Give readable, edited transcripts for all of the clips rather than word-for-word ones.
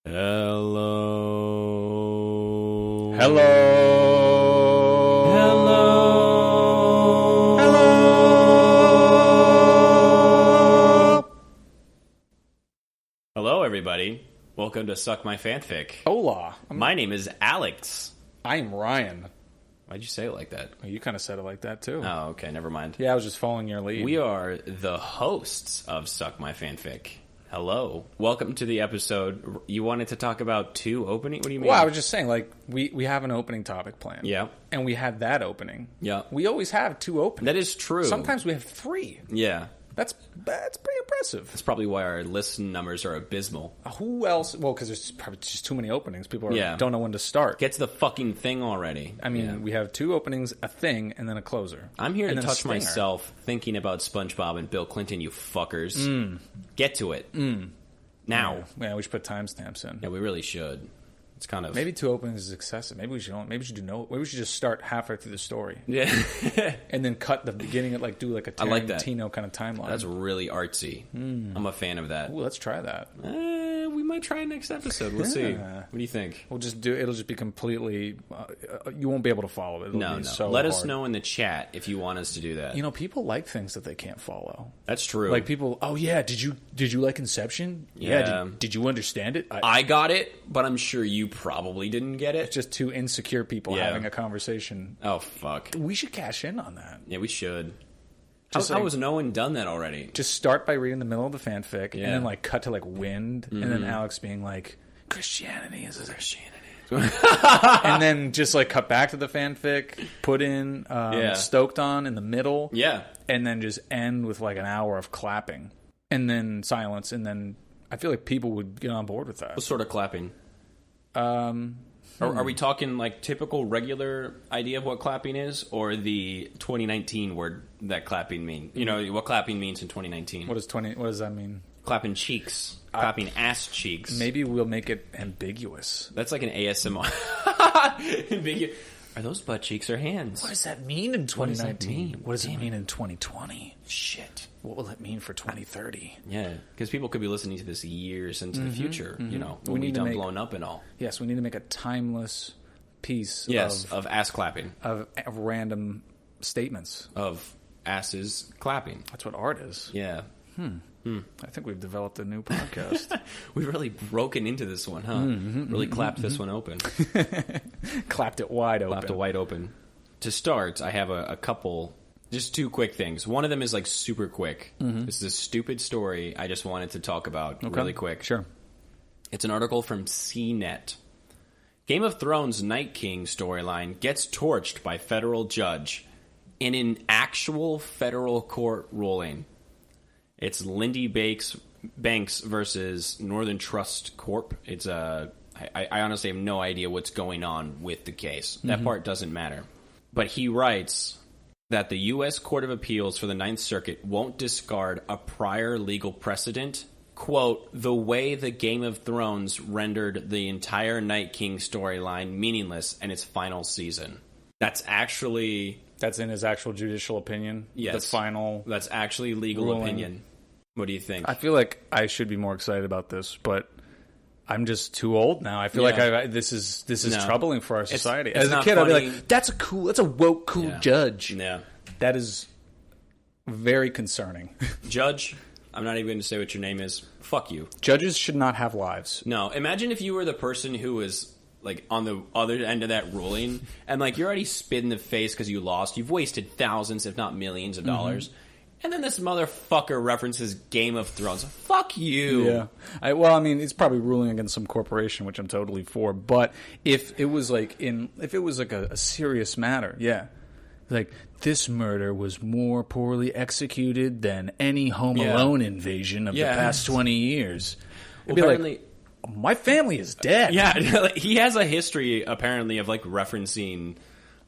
Hello. Hello. Hello. Hello. Hello, everybody. Welcome to Suck My Fanfic. Hola. My name is Alex. I'm Ryan. Why'd you say it like that? Well, you kind of said it like that, too. Oh, okay. Never mind. Yeah, I was just following your lead. We are the hosts of Suck My Fanfic. Hello. Welcome to the episode. You wanted to talk about two opening? What do you mean? Well, I was just saying, like, we have an opening topic planned. Yeah. And we had that opening. Yeah. We always have two openings. That is true. Sometimes we have three. Yeah. That's pretty impressive. That's probably why our listen numbers are abysmal. Who else? Well, because there's probably just too many openings. People Yeah. don't know when to start. Get to the fucking thing already. I mean, we have two openings, a thing, and then a closer. I'm here and to then a touch stinger. myself thinking about SpongeBob and Bill Clinton, you fuckers. Get to it. Now. Yeah, we should put timestamps in. Yeah, we really should. It's kind of... Maybe two openings is excessive. Maybe we should just start halfway through the story. Yeah. And then cut the beginning at do like a I like that. Tarantino kind of timeline. That's really artsy. I'm a fan of that. Ooh, let's try that. We might try next episode. We'll see. What do you think? It'll just be completely you won't be able to follow it. It'll No. be so Let us hard. know in the chat if you want us to do that. You know, people like things that they can't follow. That's true. Like people, oh yeah, did you like Inception? Yeah. Did you understand it? I got it, but I'm sure you probably didn't get it. Just two insecure people Yeah. having a conversation. Oh, fuck. We should cash in on that. Yeah, we should. Just How like- has no one done that already? Just start by reading the middle of the fanfic, Yeah. and then cut to wind, and then Alex being like, Christianity is a Christianity. And then just cut back to the fanfic, put in Stoked On in the middle, Yeah. and then just end with an hour of clapping, and then silence, and then I feel like people would get on board with that. What sort of clapping? Are we talking typical regular idea of what clapping is, or the 2019 word that clapping mean? You know what clapping means in 2019? What does that mean? Clapping cheeks, clapping ass cheeks. Maybe we'll make it ambiguous. That's like an ASMR. Are those butt cheeks or hands? What does that mean in 2019? What does that mean? What does it mean in 2020? Shit. What will it mean for 2030? Yeah, because people could be listening to this years into the future. You know, We when we need to done make- blown up and all. Yes, we need to make a timeless piece Of ass clapping, of random statements. of asses clapping. That's what art is. Yeah. I think we've developed a new podcast. We've really broken into this one, huh? Really clapped this one open. Clapped it wide open. Clapped it wide open. To start, I have a couple, just two quick things. One of them is super quick. This is a stupid story I just wanted to talk about really quick. Sure. It's an article from CNET. Game of Thrones Night King storyline gets torched by federal judge in an actual federal court ruling. It's Lindy Banks versus Northern Trust Corp. It's I honestly have no idea what's going on with the case. That part doesn't matter. But he writes that the U.S. Court of Appeals for the Ninth Circuit won't discard a prior legal precedent, quote, the way the Game of Thrones rendered the entire Night King storyline meaningless in its final season. That's in his actual judicial opinion. Yes. The final. That's actually legal ruling. opinion. What do you think? I feel like I should be more excited about this, but I'm just too old now. I feel like this is No. troubling for our society. It's As a not kid, I'd be funny. like, that's a woke, cool Yeah. judge. Yeah. That is very concerning. Judge, I'm not even going to say what your name is. Fuck you. Judges should not have lives. No, imagine if you were the person who was on the other end of that ruling, and you're already spit in the face because you lost. You've wasted thousands, if not millions of dollars. And then this motherfucker references Game of Thrones. Fuck you. Yeah. It's probably ruling against some corporation, which I'm totally for. But if it was a serious matter, yeah. This murder was more poorly executed than any Home Alone invasion of the past 20 years. It'd be apparently, my family is dead. yeah, he has a history apparently of referencing.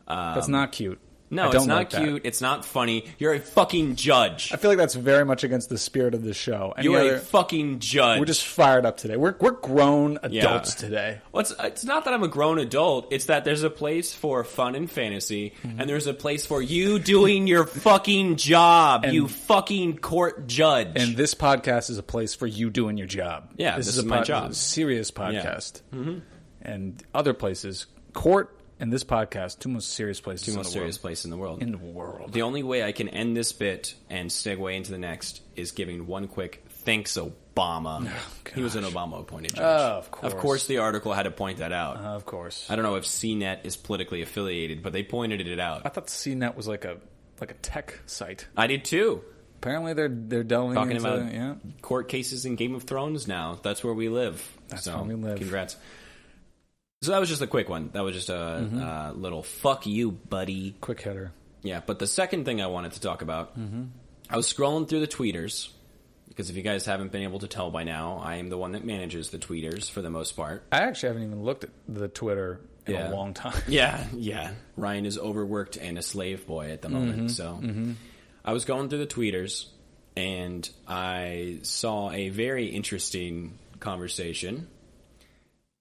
That's not cute. No, it's not cute. It's not funny. You're a fucking judge. I feel like that's very much against the spirit of this show. You're a fucking judge. We're just fired up today. We're grown adults today. Well, it's not that I'm a grown adult. It's that there's a place for fun and fantasy, and there's a place for you doing your fucking job, you fucking court judge. And this podcast is a place for you doing your job. Yeah, this is my job. This is a serious podcast. Yeah. And other places, court and this podcast, two most serious places places in the world. In the world. The only way I can end this bit and segue into the next is giving one quick thanks, Obama. Oh, he was an Obama-appointed judge. Of course. Of course the article had to point that out. Of course. I don't know if CNET is politically affiliated, but they pointed it out. I thought CNET was like a tech site. I did too. Apparently they're delving talking into about court cases in Game of Thrones now. That's where we live. That's where we live. Congrats. So that was just a quick one. That was just a little fuck you, buddy. Quick hitter. Yeah, but the second thing I wanted to talk about, I was scrolling through the tweeters, because if you guys haven't been able to tell by now, I am the one that manages the tweeters for the most part. I actually haven't even looked at the Twitter in a long time. Yeah. Ryan is overworked and a slave boy at the moment. So I was going through the tweeters, and I saw a very interesting conversation.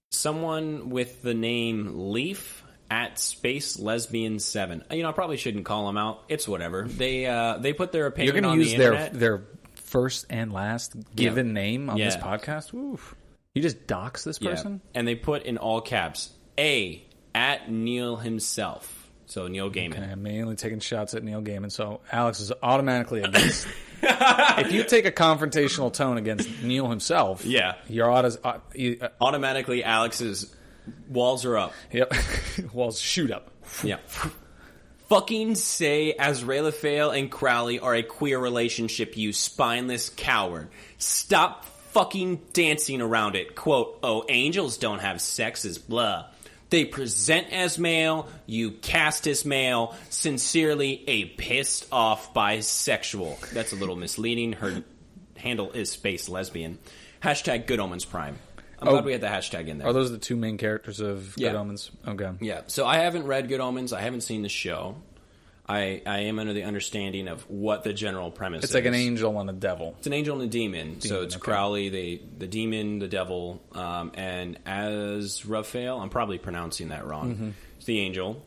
Someone with the name Leaf at Space Lesbian 7. I probably shouldn't call them out. It's whatever. They put their opinion You're on the internet. You're going to use their first and last given name on this podcast? Oof. You just dox this person? And they put in all caps, A, at Neil himself. So Neil Gaiman. Okay, I'm mainly taking shots at Neil Gaiman, so Alex is automatically against. If you take a confrontational tone against Neil himself, you're automatically Alex's walls are up. Yep, walls shoot up. Yeah. Fucking say Azrael and Crowley are a queer relationship, you spineless coward. Stop fucking dancing around it. Quote, oh, angels don't have sexes, blah. They present as male, you cast as male. Sincerely, a pissed off bisexual. That's a little misleading. Her handle is Space Lesbian. Hashtag Good Omens Prime. I'm glad we had the hashtag in there. Are those the two main characters of Good Omens? Okay. Yeah. So I haven't read Good Omens. I haven't seen the show. I am under the understanding of what the general premise is. It's like an angel and a devil. It's an angel and a demon. So it's Crowley, the demon, the devil, and Azrael. I'm probably pronouncing that wrong. It's the angel.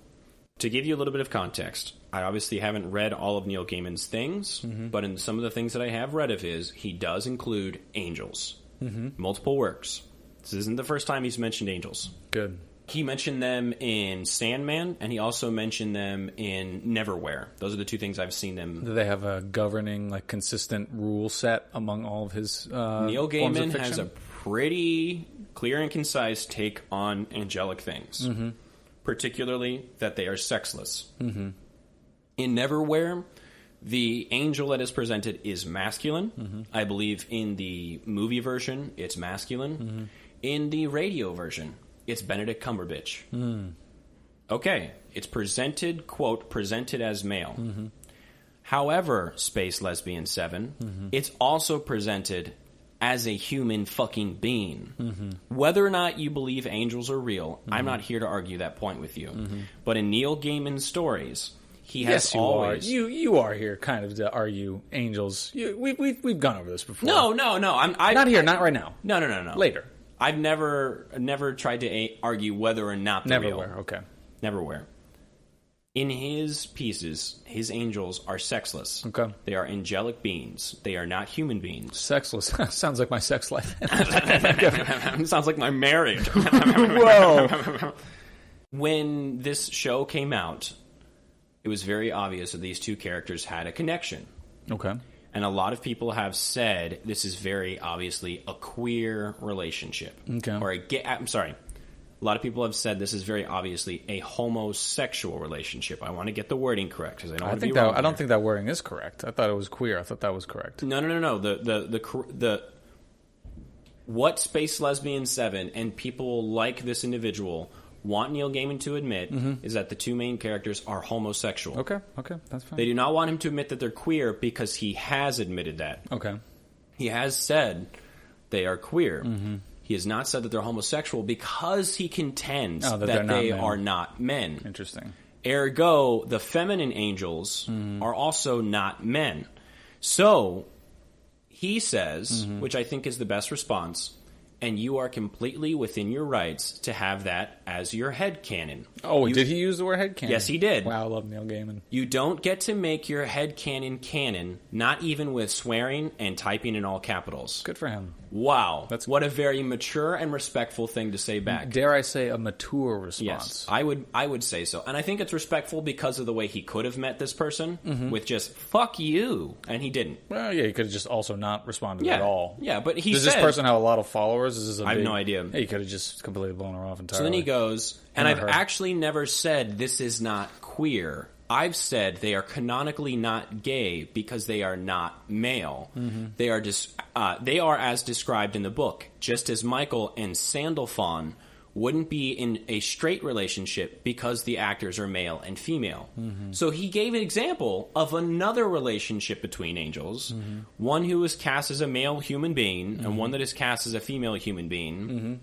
To give you a little bit of context, I obviously haven't read all of Neil Gaiman's things, but in some of the things that I have read of his, he does include angels. Multiple works. This isn't the first time he's mentioned angels. Good. He mentioned them in Sandman, and he also mentioned them in Neverwhere. Those are the two things I've seen them. Do they have a governing, consistent rule set among all of his Neil Gaiman has a pretty clear and concise take on angelic things, particularly that they are sexless. In Neverwhere, the angel that is presented is masculine. I believe in the movie version, it's masculine. In the radio version, it's Benedict Cumberbatch. Okay, it's presented, quote, presented as male. However, Space Lesbian 7, it's also presented as a human fucking being. Whether or not you believe angels are real, I'm not here to argue that point with you. But in Neil Gaiman's stories, he has always... You are here kind of to argue angels. We've gone over this before. No. I'm not here, not right now. No. Later. I've never tried to argue whether or not they're real. Neverwhere, okay. Neverwhere. In his pieces, his angels are sexless. Okay. They are angelic beings. They are not human beings. Sexless. Sounds like my sex life. Sounds like my marriage. Whoa. When this show came out, it was very obvious that these two characters had a connection. Okay. And a lot of people have said this is very obviously a queer relationship. Okay. Or I'm sorry. A lot of people have said this is very obviously a homosexual relationship. I want to get the wording correct because I don't want to be wrong. I don't think that wording is correct. I thought it was queer. I thought that was correct. No. The what Space Lesbian 7 and people like this individual want Neil Gaiman to admit is that the two main characters are homosexual. Okay, that's fine. They do not want him to admit that they're queer because he has admitted that. Okay. He has said they are queer. He has not said that they're homosexual because he contends that they are not men. Interesting. Ergo, the feminine angels are also not men. So, he says, which I think is the best response, and you are completely within your rights to have that as your headcanon. Oh, did he use the word headcanon? Yes, he did. Wow, I love Neil Gaiman. You don't get to make your headcanon canon, not even with swearing and typing in all capitals. Good for him. Wow. What a very mature and respectful thing to say back. Dare I say a mature response? Yes, I would say so. And I think it's respectful because of the way he could have met this person with just, fuck you, and he didn't. Well, yeah, he could have just also not responded at all. Yeah, but he Does said... this person have a lot of followers? Is this I have no idea. Yeah, he could have just completely blown her off entirely. So then he goes, and I've actually never said this is not queer. I've said they are canonically not gay because they are not male. They are as described in the book, just as Michael and Sandalphon wouldn't be in a straight relationship because the actors are male and female. So he gave an example of another relationship between angels, one who is cast as a male human being and one that is cast as a female human being,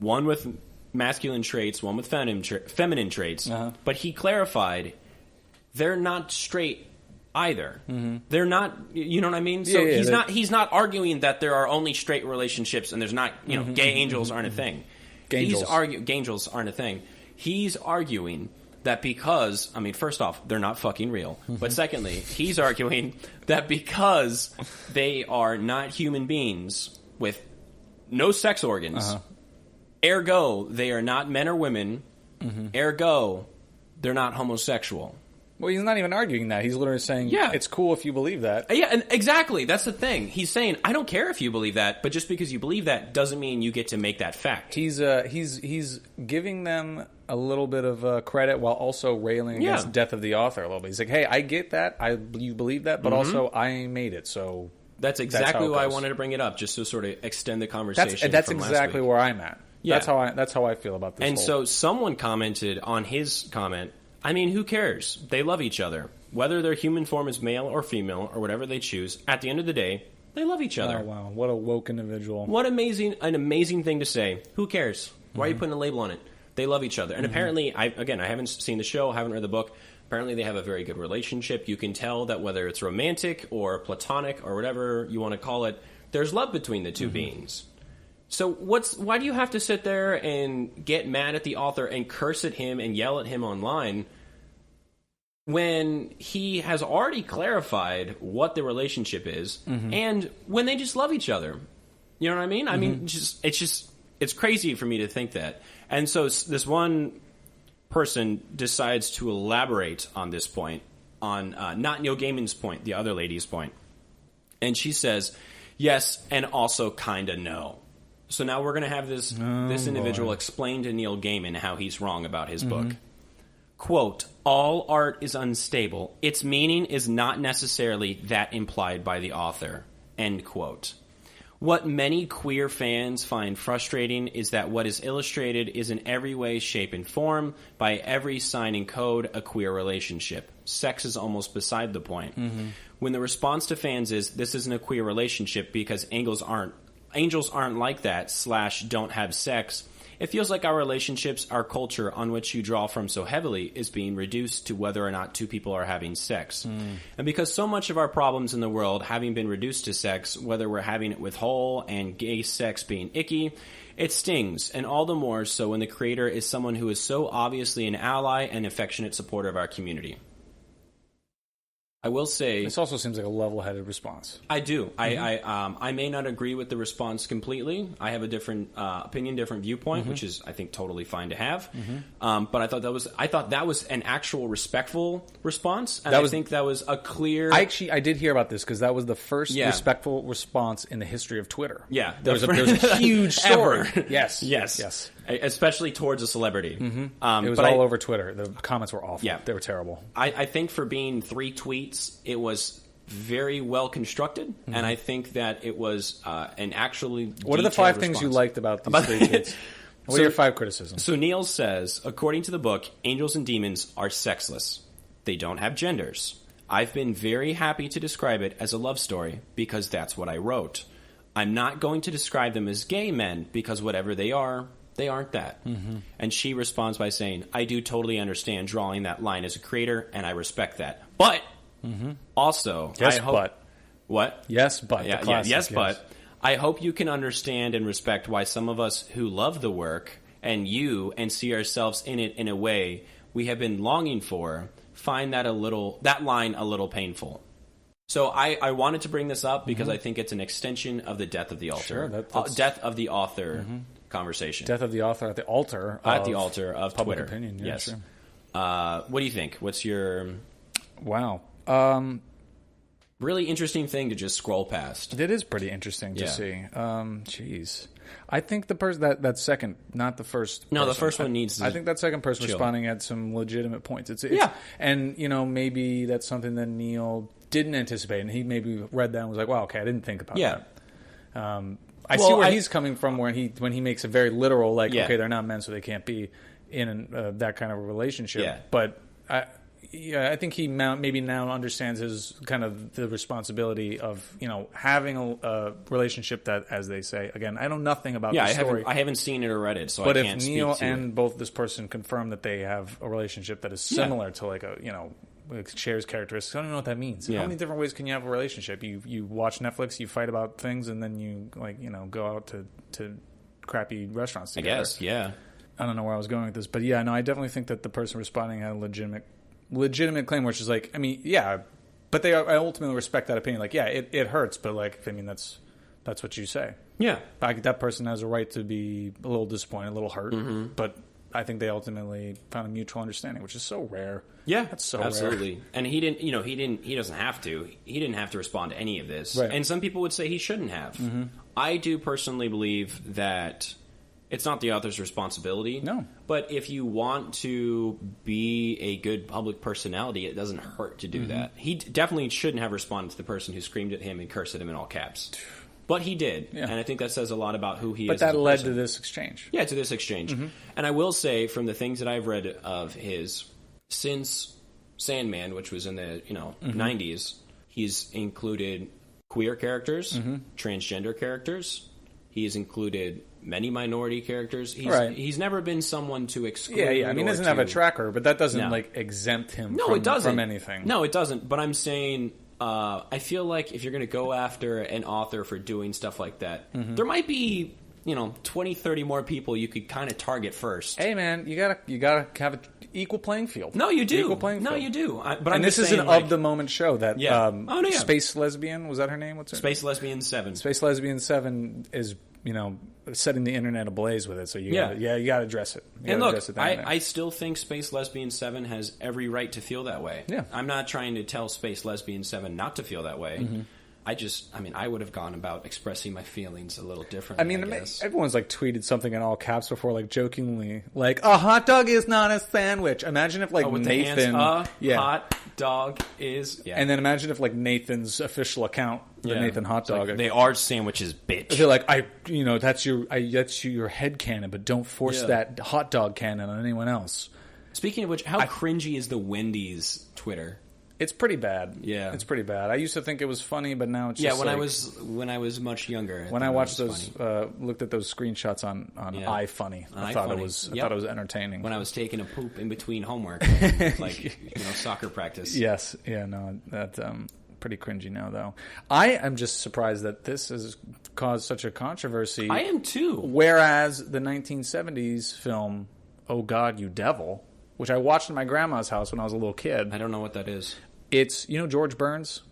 one with masculine traits, one with feminine traits. But he clarified they're not straight either. They're not, you know what I mean? So he's not arguing that there are only straight relationships and there's not, gay angels aren't a thing. Gangels aren't a thing. He's arguing that because, I mean, first off, they're not fucking real. But secondly, he's arguing that because they are not human beings with no sex organs, ergo, they are not men or women, ergo, they're not homosexual. Well, he's not even arguing that. He's literally saying, it's cool if you believe that. Yeah, and exactly. That's the thing. He's saying, I don't care if you believe that, but just because you believe that doesn't mean you get to make that fact. He's giving them a little bit of credit while also railing against death of the author a little bit. He's like, hey, I get that. You believe that, but also I made it, so... That's exactly why I wanted to bring it up, just to sort of extend the conversation. That's exactly where I'm at. Yeah. That's how I feel about this. And so someone commented on his comment, I mean, who cares? They love each other. Whether their human form is male or female or whatever they choose, at the end of the day, they love each other. Oh, wow. What a woke individual. What an amazing thing to say. Who cares? Why are you putting a label on it? They love each other. And apparently, I haven't seen the show, haven't read the book. Apparently, they have a very good relationship. You can tell that whether it's romantic or platonic or whatever you want to call it, there's love between the two beings. So why do you have to sit there and get mad at the author and curse at him and yell at him online when he has already clarified what the relationship is and when they just love each other? You know what I mean? I mean, it's crazy for me to think that. And so this one person decides to elaborate on this point, on not Neil Gaiman's point, the other lady's point. And she says, yes, and also kind of no. So now we're going to have this individual explain to Neil Gaiman how he's wrong about his book. Quote, all art is unstable. Its meaning is not necessarily that implied by the author. End quote. What many queer fans find frustrating is that what is illustrated is in every way, shape, and form, by every sign and code, a queer relationship. Sex is almost beside the point. When the response to fans is, this isn't a queer relationship because angels aren't like that / don't have sex, it feels like our relationships, our culture on which you draw from so heavily is being reduced to whether or not two people are having sex. And because so much of our problems in the world having been reduced to sex, whether we're having it with whole and gay sex being icky, it stings, and all the more so when the creator is someone who is so obviously an ally and affectionate supporter of our community. I will say... This also seems like a level-headed response. I do. I may not agree with the response completely. I have a different opinion, different viewpoint, which is, I think, totally fine to have. But I thought that was an actual respectful response, and I think that was a clear... I did hear about this, because that was the first respectful response in the history of Twitter. Yeah. There was a huge story. Yes. Especially towards a celebrity. It was all over Twitter. The comments were awful. Yeah. They were terrible. I think for being 3 tweets, it was very well constructed, and I think that it was an actually What are the 5 things you liked about these 3 tweets? What are your 5 criticisms? So Neil says, according to the book, angels and demons are sexless. They don't have genders. I've been very happy to describe it as a love story because that's what I wrote. I'm not going to describe them as gay men because whatever they are, They aren't that. And she responds by saying, I do totally understand drawing that line as a creator, and I respect that. But also, Yes, I hope... but. What? Yes, but. Yeah, the classic, yes, but. I hope you can understand and respect why some of us who love the work and see ourselves in it in a way we have been longing for find that line a little painful. So I wanted to bring this up because I think it's an extension of the death of the author. Sure, that's... death of the author conversation. Death of the author at the altar. At the altar of public Twitter. Opinion. Yeah, yes. Sure. What do you think? What's your... Wow. Really interesting thing to just scroll past. It is pretty interesting to see. Jeez. I think the person that second, not the first. No, person. the first one needs. I think that second person chill. responding had some legitimate points. It's yeah, and maybe that's something that Neil didn't anticipate, and he maybe read that and was like, "Wow, okay, I didn't think about that." I see where he's coming from, when he makes it very literal, like, okay, they're not men, so they can't be in that kind of a relationship. Yeah. But I think he maybe now understands his kind of the responsibility of having a relationship that, as they say, again, I know nothing about the story. I haven't seen it or read it, so but I can't speak to it. But if Neil and both this person confirm that they have a relationship that is similar to like a shares characteristics, I don't know what that means. How many different ways can you have a relationship? You watch Netflix, you fight about things, and then you go out to crappy restaurants together. I guess, yeah. I don't know where I was going with this, but yeah, no, I definitely think that the person responding had a legitimate claim, which is like, I mean, yeah, but I ultimately respect that opinion. Like, yeah, it hurts, but like, I mean, that's what you say. Yeah, like, that person has a right to be a little disappointed, a little hurt, but I think they ultimately found a mutual understanding, which is so rare. Yeah, that's so absolutely. rare. And he doesn't have to. He didn't have to respond to any of this. Right. And some people would say he shouldn't have. I do personally believe that it's not the author's responsibility. No. But if you want to be a good public personality, it doesn't hurt to do that. He definitely shouldn't have responded to the person who screamed at him and cursed at him in all caps. But he did. Yeah. And I think that says a lot about who he is. But that led to this exchange. Yeah, to this exchange. And I will say, from the things that I've read of his, since Sandman, which was in the 90s, he's included queer characters, transgender characters. He's included many minority characters. He's never been someone to exclude. Yeah. I mean, he doesn't have a tracker, but that doesn't exempt him from anything. No, it doesn't. But I'm saying, I feel like if you're going to go after an author for doing stuff like that, there might be 20, 30 more people you could kind of target first. Hey, man, you gotta have an equal playing field. No, you do. Equal playing field. No, you do. This is an of the moment show that yeah. Space Lesbian, was that her name? What's her Space Lesbian 7. Space Lesbian 7 is setting the internet ablaze with it. So you gotta address it. And look, I still think Space Lesbian 7 has every right to feel that way. Yeah. I'm not trying to tell Space Lesbian 7 not to feel that way. I would have gone about expressing my feelings a little differently. I guess. Everyone's tweeted something in all caps before, jokingly, a hot dog is not a sandwich. Imagine if Nathan, hot dog is, and then imagine if Nathan's official account, the Nathan hot dog, they are sandwiches, bitch. They're that's your headcanon, but don't force that hot dog canon on anyone else. Speaking of which, how cringy is the Wendy's Twitter? It's pretty bad. Yeah, it's pretty bad. I used to think it was funny, but now it's just when I was much younger. When I watched those, looked at those screenshots on iFunny, I thought it was entertaining. When I was taking a poop in between homework, soccer practice. Yes, that's pretty cringy now, though. I am just surprised that this has caused such a controversy. I am too. Whereas the 1970s film "Oh God, You Devil," which I watched in my grandma's house when I was a little kid. I don't know what that is. It's, George Burns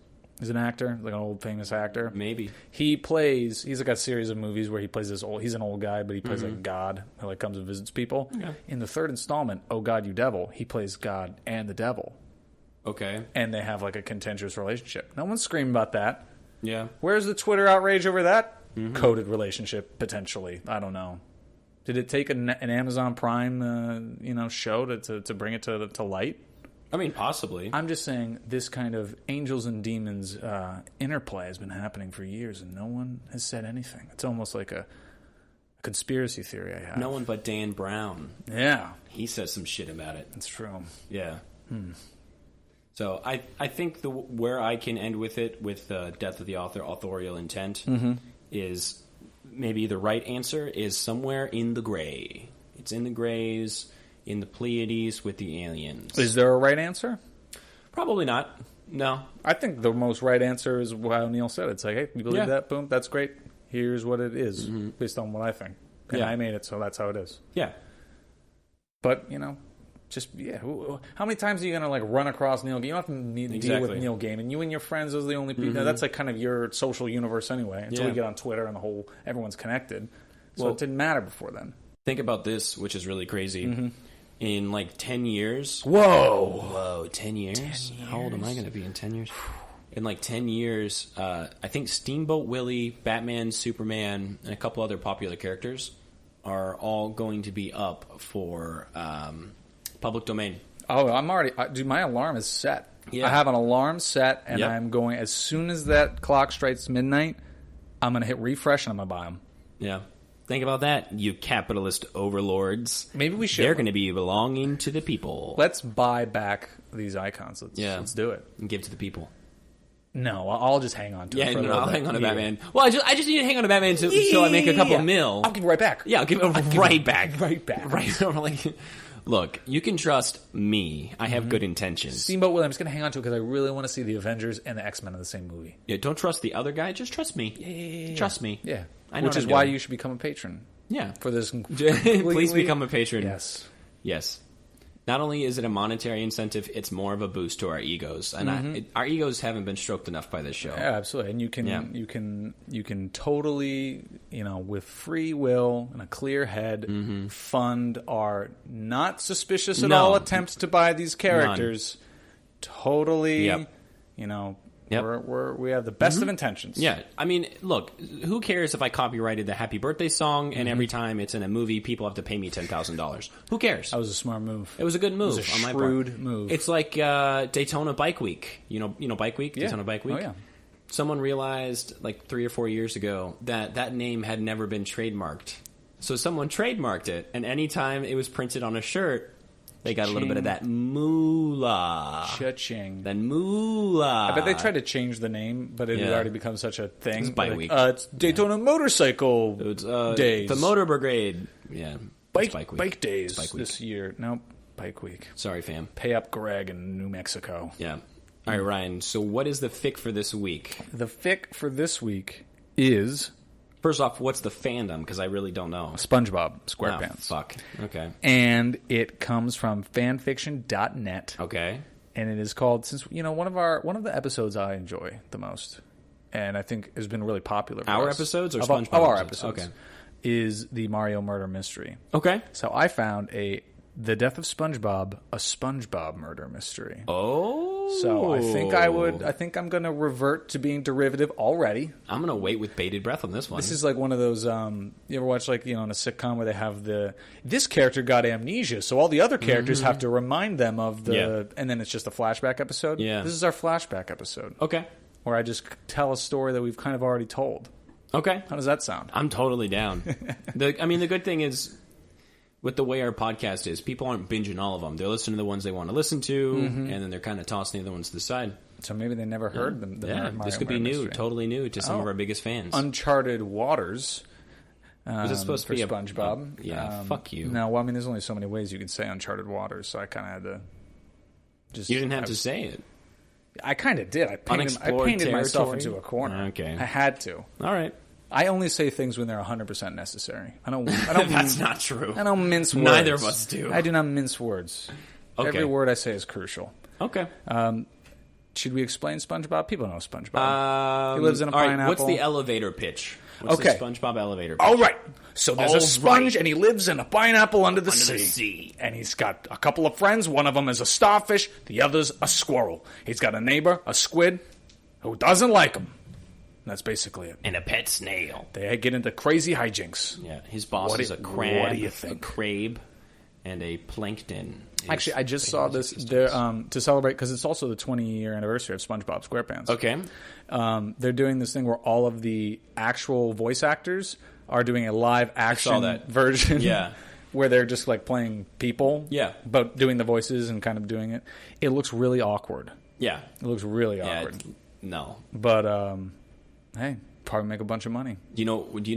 is an actor, an old famous actor. Maybe. He's a series of movies where he plays he's an old guy, but he plays God who comes and visits people. Yeah. In the third installment, Oh God, You Devil, he plays God and the devil. Okay. And they have a contentious relationship. No one's screaming about that. Yeah. Where's the Twitter outrage over that coded relationship, potentially? I don't know. Did it take an Amazon Prime, show to bring it to light? I mean, possibly. I'm just saying this kind of angels and demons interplay has been happening for years, and no one has said anything. It's almost like a conspiracy theory I have. No one but Dan Brown. Yeah. He says some shit about it. That's true. Yeah. So I think where I can end with it, with the death of the author, authorial intent, is maybe the right answer is somewhere in the gray. It's in the grays, in the Pleiades with the aliens. Is there a right answer? Probably not. No. I think the most right answer is how Neil said it. It's like, hey, you believe that? Boom, that's great. Here's what it is, based on what I think. And I made it, so that's how it is. Yeah. But, how many times are you going to, like, run across Neil Gaiman? You don't have to deal with Neil Gaiman. You and your friends, those are the only people. That's, like, kind of your social universe anyway, until you get on Twitter and everyone's connected. So it didn't matter before then. Think about this, which is really crazy. In, like, 10 years... Whoa, 10 years? 10 years? How old am I going to be in 10 years? In, like, 10 years, I think Steamboat Willie, Batman, Superman, and a couple other popular characters are all going to be up for public domain. Oh, I'm already... Dude, my alarm is set. Yeah. I have an alarm set, and I'm going... As soon as that clock strikes midnight, I'm going to hit refresh, and I'm going to buy them. Yeah. Think about that, you capitalist overlords. Maybe we should. They're going to be belonging to the people. Let's buy back these icons. Let's do it. And give to the people. No, I'll just hang on to it. Yeah, I'll hang on to Batman. Well, I just need to hang on to Batman until I make a couple mil. I'll give it right back. Yeah, I'll give it right back. Right back. Right. Look, you can trust me. I have good intentions. Steamboat Willie, I'm just going to hang on to it because I really want to see the Avengers and the X-Men in the same movie. Yeah, don't trust the other guy. Just trust me. Yeah. Trust me. Yeah. I know Which is why you should become a patron. Yeah. For this. Please become a patron. Yes. Not only is it a monetary incentive, it's more of a boost to our egos, and our egos haven't been stroked enough by this show. Yeah, absolutely. And you can totally, with free will and a clear head, fund our not suspicious at all attempts to buy these characters. None. Totally, we have the best of intentions. Yeah, I mean, look, who cares if I copyrighted the Happy Birthday song and every time it's in a movie, people have to pay me $10,000? Who cares? That was a smart move. It was a good move. It was a shrewd move. It's like Daytona Bike Week. You know Bike Week? Yeah. Daytona Bike Week? Oh, yeah. Someone realized like 3 or 4 years ago that name had never been trademarked. So someone trademarked it, and anytime it was printed on a shirt, they got a little bit of that moolah. Cha-ching. That moolah. I bet they tried to change the name, but it had already become such a thing. It's Bike Week. It's Daytona Motorcycle Days. The Motor Brigade. Yeah. Bike Week. Bike Days Bike Week. this year. Nope. Bike Week. Sorry, fam. Pay up Greg in New Mexico. Yeah. All right, Ryan. So what is the fic for this week? The fic for this week is... First off, what's the fandom? Because I really don't know. SpongeBob SquarePants. Oh, fuck. Okay. And it comes from fanfiction.net. Okay. And it is called, one of the episodes I enjoy the most, and I think has been really popular for Our us. episodes or of SpongeBob our episodes? Okay. Is the Mario murder mystery. Okay. So I found The Death of SpongeBob, a SpongeBob murder mystery. Oh. So I think I'm going to revert to being derivative already. I'm going to wait with bated breath on this one. This is like one of those, you ever watch in a sitcom where they have this character got amnesia, so all the other characters have to remind them of and then it's just a flashback episode? Yeah. This is our flashback episode. Okay. Where I just tell a story that we've kind of already told. Okay. How does that sound? I'm totally down. The good thing is, with the way our podcast is, people aren't binging all of them. They're listening to the ones they want to listen to, and then they're kind of tossing the other ones to the side. So maybe they never heard them. This could be new, totally new to some of our biggest fans. Uncharted Waters. Was it supposed to be SpongeBob? Fuck you. No, well, I mean, there's only so many ways you can say Uncharted Waters, so I kind of had to just... You didn't have to say it. I kind of did. I painted myself into a corner. Okay. I had to. All right. I only say things when they're 100% necessary. I don't. That's not true. I don't mince words. Neither of us do. I do not mince words. Okay. Every word I say is crucial. Okay. Should we explain SpongeBob? People know SpongeBob. He lives in a pineapple. Right, what's the elevator pitch? What's the SpongeBob elevator pitch? All right. So there's a sponge, and he lives in a pineapple under the sea. And he's got a couple of friends. One of them is a starfish. The other's a squirrel. He's got a neighbor, a squid, who doesn't like him. That's basically it. And a pet snail. They get into crazy hijinks. Yeah, his boss is a crab, what do you think? a crabe, and a plankton. Actually, I just saw this there to celebrate, because it's also the 20-year anniversary of SpongeBob SquarePants. Okay. They're doing this thing where all of the actual voice actors are doing a live action version. Yeah. Where they're just like playing people. Yeah. But doing the voices and kind of doing it. It looks really awkward. Yeah. It looks really awkward. No. But, hey, Probably make a bunch of money. Do you know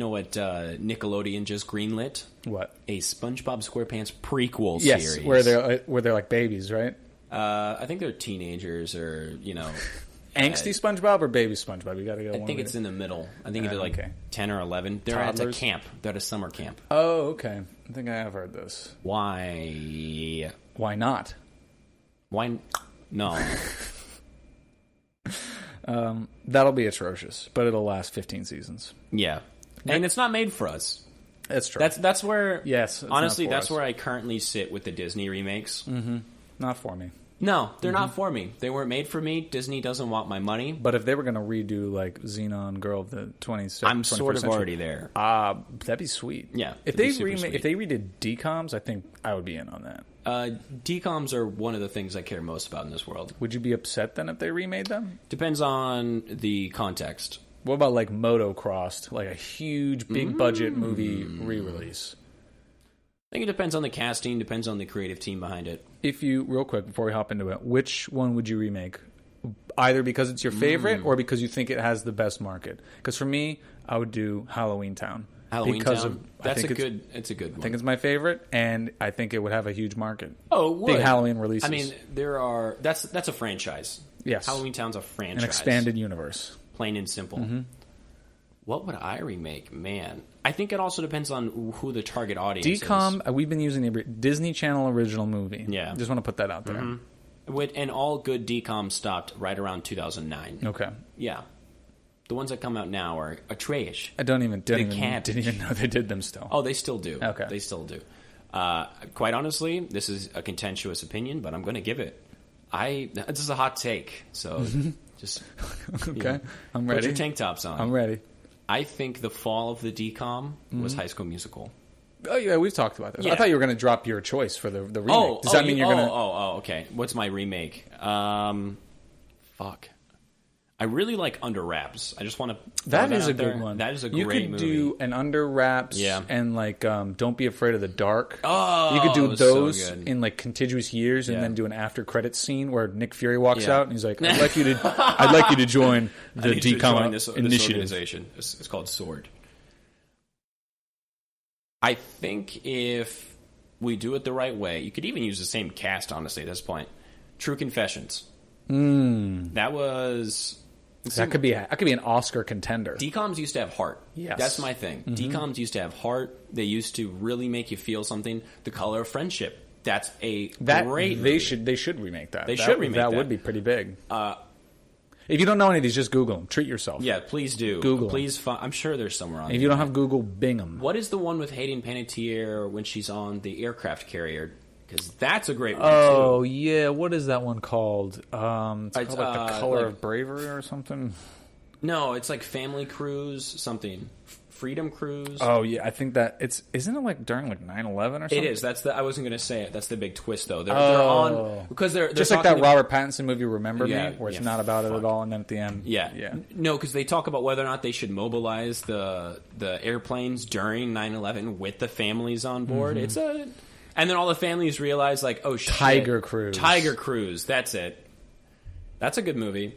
what Nickelodeon just greenlit? What? A SpongeBob SquarePants prequel yes, series. where they're like babies, right? I think they're teenagers, or angsty SpongeBob or baby SpongeBob. You got to go. I think it's in the middle. I think they're like 10 or 11. They're Toddlers? at a camp. They're at a summer camp. Oh, okay. I think I have heard this. Why? Why not? Why? No. That'll be atrocious, but it'll last 15 seasons. Yeah, and it's not made for us. That's true. That's where. Yes, honestly, that's where I currently sit with the Disney remakes. Mm-hmm. Not for me. No, they're not for me. They weren't made for me. Disney doesn't want my money. But if they were going to redo like Xenon Girl of the 20th, I'm sort of already there. That'd be sweet. Yeah, if they redid DComs, I think I would be in on that. DComs are one of the things I care most about in this world. Would you be upset then if they remade them? Depends on the context. What about like Motocrossed, like a huge, big budget movie re-release? I think it depends on the casting, depends on the creative team behind it. If you, real quick, before we hop into it, which one would you remake? Either because it's your favorite or because you think it has the best market? Because for me, I would do Halloween Town. Halloween Town? It's a good one. I think it's my favorite, and I think it would have a huge market. Oh, it would. Big Halloween releases. I mean, that's a franchise. Yes. Halloween Town's a franchise. An expanded universe. Plain and simple. Mm-hmm. What would I remake? Man, I think it also depends on who the target audience is. DCOM, we've been using the Disney Channel original movie. Yeah. Just want to put that out there. Mm-hmm. And all good DCOM stopped right around 2009. Okay. Yeah. The ones that come out now are trash. I didn't even know they did them still. Oh, they still do. Okay. They still do. Quite honestly, this is a contentious opinion, but I'm going to give it. This is a hot take, so just okay. I'm ready. Put your tank tops on. I'm ready. I think the fall of the DCOM was High School Musical. Oh yeah, we've talked about this. Yeah. I thought you were going to drop your choice for the remake. Does that mean you're going to? Okay. What's my remake? Fuck. I really like Under Wraps. I just want to. That is a good one. That is a great movie. You could do an Under Wraps, and like Don't Be Afraid of the Dark. Oh, you could do those in like contiguous years, and then do an after credits scene where Nick Fury walks out and he's like, "I'd like you to join the DCOM initiative." It's called SWORD. I think if we do it the right way, you could even use the same cast. Honestly, at this point, True Confessions. That was. That could be an Oscar contender. DComs used to have heart. Yes. That's my thing. DComs used to have heart. They used to really make you feel something. The Color of Friendship. That's a great movie. They should remake that. They should remake that. That would be pretty big. If you don't know any of these, just Google them. Treat yourself. Yeah, please do. Google Please I'm sure there's somewhere on there. If you don't have Google, Bing them. What is the one with Hayden Panettiere when she's on the aircraft carrier? Because that's a great one, too. Yeah. What is that one called? It's called like The Color of Bravery or something? No, it's like Family Cruise, something. Freedom Cruise. Oh, yeah. I think that isn't it like during like 9/11 or something? It is. I wasn't going to say it. That's the big twist, though. They're on... Because they're just like that Robert Pattinson movie, Remember Me, where it's not about it at all, and then at the end... Yeah. No, because they talk about whether or not they should mobilize the airplanes during 9/11 with the families on board. It's a... And then all the families realize, like, oh, shit. Tiger Cruise. That's it. That's a good movie.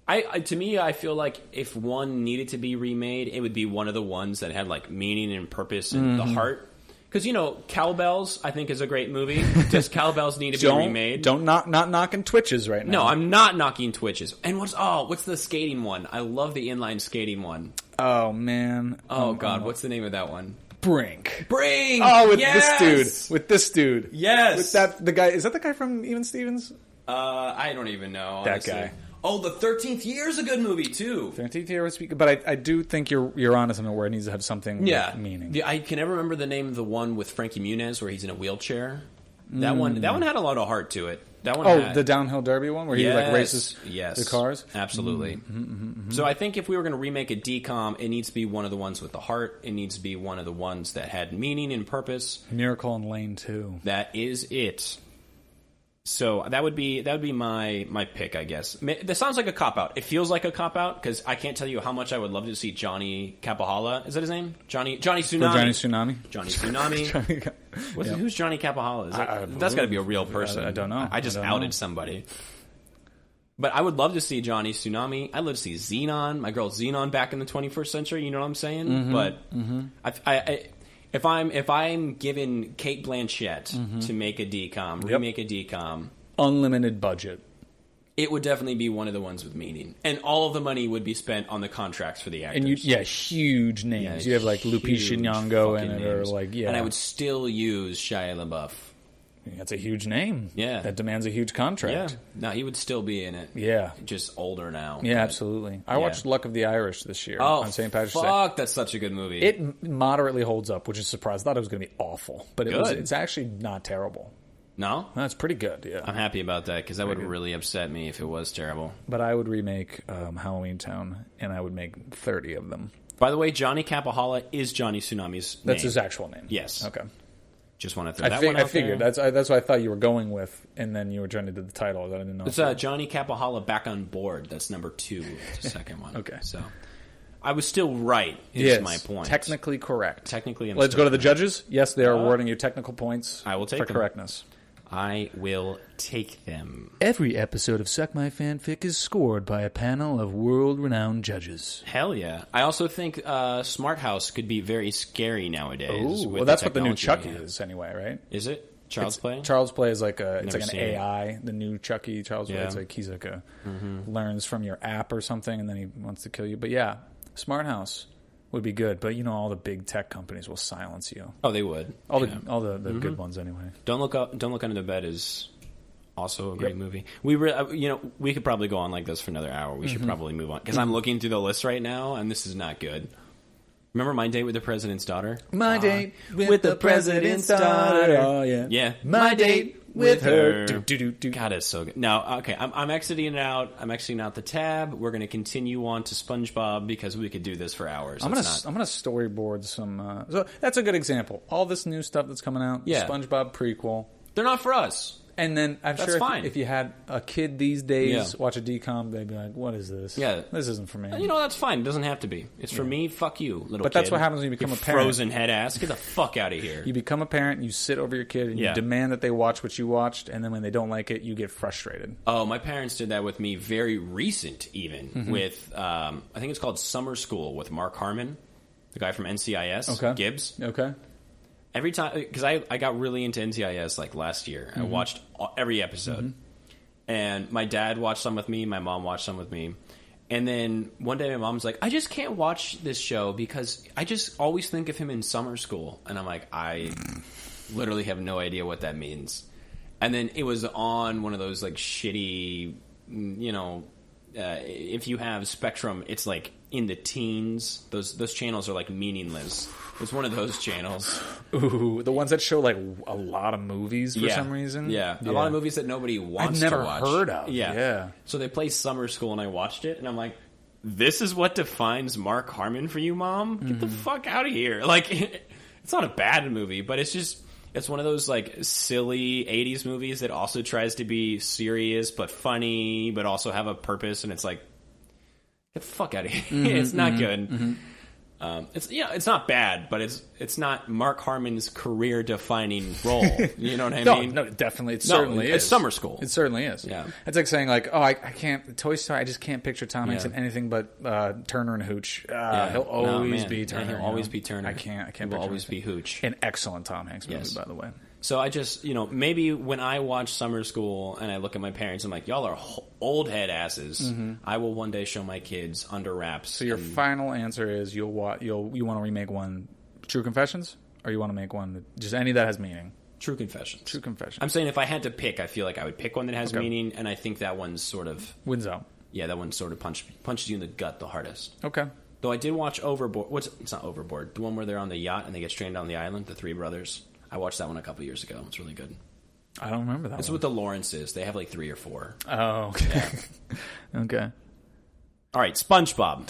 To me, I feel like if one needed to be remade, it would be one of the ones that had, like, meaning and purpose and the heart. Because, Cowbells, I think, is a great movie. Does Cowbells need to be remade? Don't not knocking Twitches right now. No, I'm not knocking Twitches. And what's the skating one? I love the inline skating one. Oh, man. Oh, God. What's the name of that one? Brink. Oh, with this dude. Yes. With the guy. Is that the guy from Even Stevens? I don't even know. Honestly. That guy. Oh, The 13th Year is a good movie too. 13th Year was speaking, but I do think you're onto something where it needs to have something with meaning. Yeah, I can never remember the name of the one with Frankie Muniz where he's in a wheelchair. That one had a lot of heart to it. That one. The downhill derby one where he like races the cars. Absolutely. So I think if we were going to remake a DCOM, it needs to be one of the ones with the heart. It needs to be one of the ones that had meaning and purpose. Miracle in Lane 2. That is it. So that would be my pick, I guess. This sounds like a cop-out. It feels like a cop-out because I can't tell you how much I would love to see Johnny Capahala. Is that his name? Johnny Tsunami. Johnny Tsunami. Who's Johnny Capahala? That's got to be a real person. I don't know. I just outed somebody. But I would love to see Johnny Tsunami. I'd love to see Xenon, my girl Xenon, back in the 21st century. You know what I'm saying? Mm-hmm. But if I'm given Cate Blanchett to make a DCOM, remake a DCOM, unlimited budget, it would definitely be one of the ones with meaning, and all of the money would be spent on the contracts for the actors. And huge names. You have like Lupita Nyong'o in it, names. or and I would still use Shia LaBeouf. That's a huge name. Yeah, that demands a huge contract. Yeah, no, he would still be in it. Yeah, just older now. Yeah, absolutely. I watched Luck of the Irish this year on St. Patrick's Day. Fuck, that's such a good movie. It moderately holds up, which is surprising. I thought it was going to be awful, but it's actually not terrible. No? It's pretty good, yeah. I'm happy about that, because that would really upset me if it was terrible. But I would remake Halloween Town, and I would make 30 of them. By the way, Johnny Capahala is Johnny Tsunami's name. That's his actual name? Yes. Okay. Just want to throw that one out I figured. there. That's what I thought you were going with, and then you were trying to do the title. I didn't know. It's Johnny Capahala Back on Board. That's number 2. It's the second one. Okay. So I was still right, is my point. Technically correct. Technically, Let's go to the judges. Yes, they are awarding you technical points. I will take for them. Correctness. I will take them. Every episode of Suck My Fanfic is scored by a panel of world-renowned judges. Hell yeah. I also think Smart House could be very scary nowadays. Ooh, well, that's what the new Chucky is anyway, right? Is it? Child's Play? Child's Play is like an AI. The new Chucky, Child's Play, it's like he's like learns from your app or something, and then he wants to kill you. But yeah, Smart House would be good, but all the big tech companies will silence you. Oh, they would. All the good ones anyway. Don't Look Under the Bed is also a great movie. We we could probably go on like this for another hour. We should probably move on, because I'm looking through the list right now, and this is not good. Remember My Date with the President's Daughter? My Date with the President's Daughter. Oh yeah. Yeah. My Date with her. God, it's so good. Now, okay, I'm exiting it out. I'm exiting out the tab. We're going to continue on to SpongeBob, because we could do this for hours. I'm gonna storyboard some. So that's a good example. All this new stuff that's coming out. Yeah. SpongeBob prequel. They're not for us. And then I'm That's sure fine. if you had a kid these days watch a DCOM, they'd be like, "What is this? Yeah, this isn't for me." That's fine. It doesn't have to be. It's for me. Fuck you, little kid. But that's what happens when you become a parent. Frozen head ass. Get the fuck out of here. You become a parent. You sit over your kid and you demand that they watch what you watched, and then when they don't like it, you get frustrated. Oh, my parents did that with me. Very recent, even with I think it's called Summer School with Mark Harmon, the guy from NCIS. Okay. Gibbs. Okay. Every time, because I got really into NCIS like last year. I watched every episode. And my dad watched some with me. My mom watched some with me. And then one day my mom's like, I just can't watch this show because I just always think of him in summer school. And I'm like, I literally have no idea what that means. And then it was on one of those like shitty, if you have Spectrum, it's like in the teens. Those channels are like meaningless. It's one of those channels. Ooh, the ones that show like a lot of movies for some reason. Yeah, a lot of movies that nobody wants I've never to watch. heard of. Yeah. So they play Summer School, and I watched it, and I'm like, this is what defines Mark Harmon for you, Mom? Get the fuck out of here. Like, it's not a bad movie, but it's one of those like silly 80s movies that also tries to be serious but funny, but also have a purpose, and it's like, get the fuck out of here. It's not good. It's not bad, but it's not Mark Harmon's career-defining role. You know what I mean? No, definitely. It certainly is. It's Summer School. It certainly is. Yeah. It's like saying, like, I can't... Toy Story, I just can't picture Tom Hanks in anything but Turner and Hooch. He'll always be Turner. He'll always be Turner. I can't He'll always be Hooch. An excellent Tom Hanks movie, by the way. So I just, maybe when I watch Summer School and I look at my parents, I'm like, y'all are old head asses. I will one day show my kids Under Wraps. So your final answer is you want to remake one True Confessions, or you want to make one just any that has meaning? True Confessions. True Confessions. I'm saying if I had to pick, I feel like I would pick one that has meaning, and I think that one's sort of wins out. Yeah, that one sort of punches you in the gut the hardest. Okay. Though I did watch Overboard. It's not Overboard. The one where they're on the yacht and they get stranded on the island. The three brothers. I watched that one a couple years ago. It's really good. I don't remember that. It's with the Lawrences. They have like 3 or 4. Oh, okay. Yeah. Okay. All right, SpongeBob.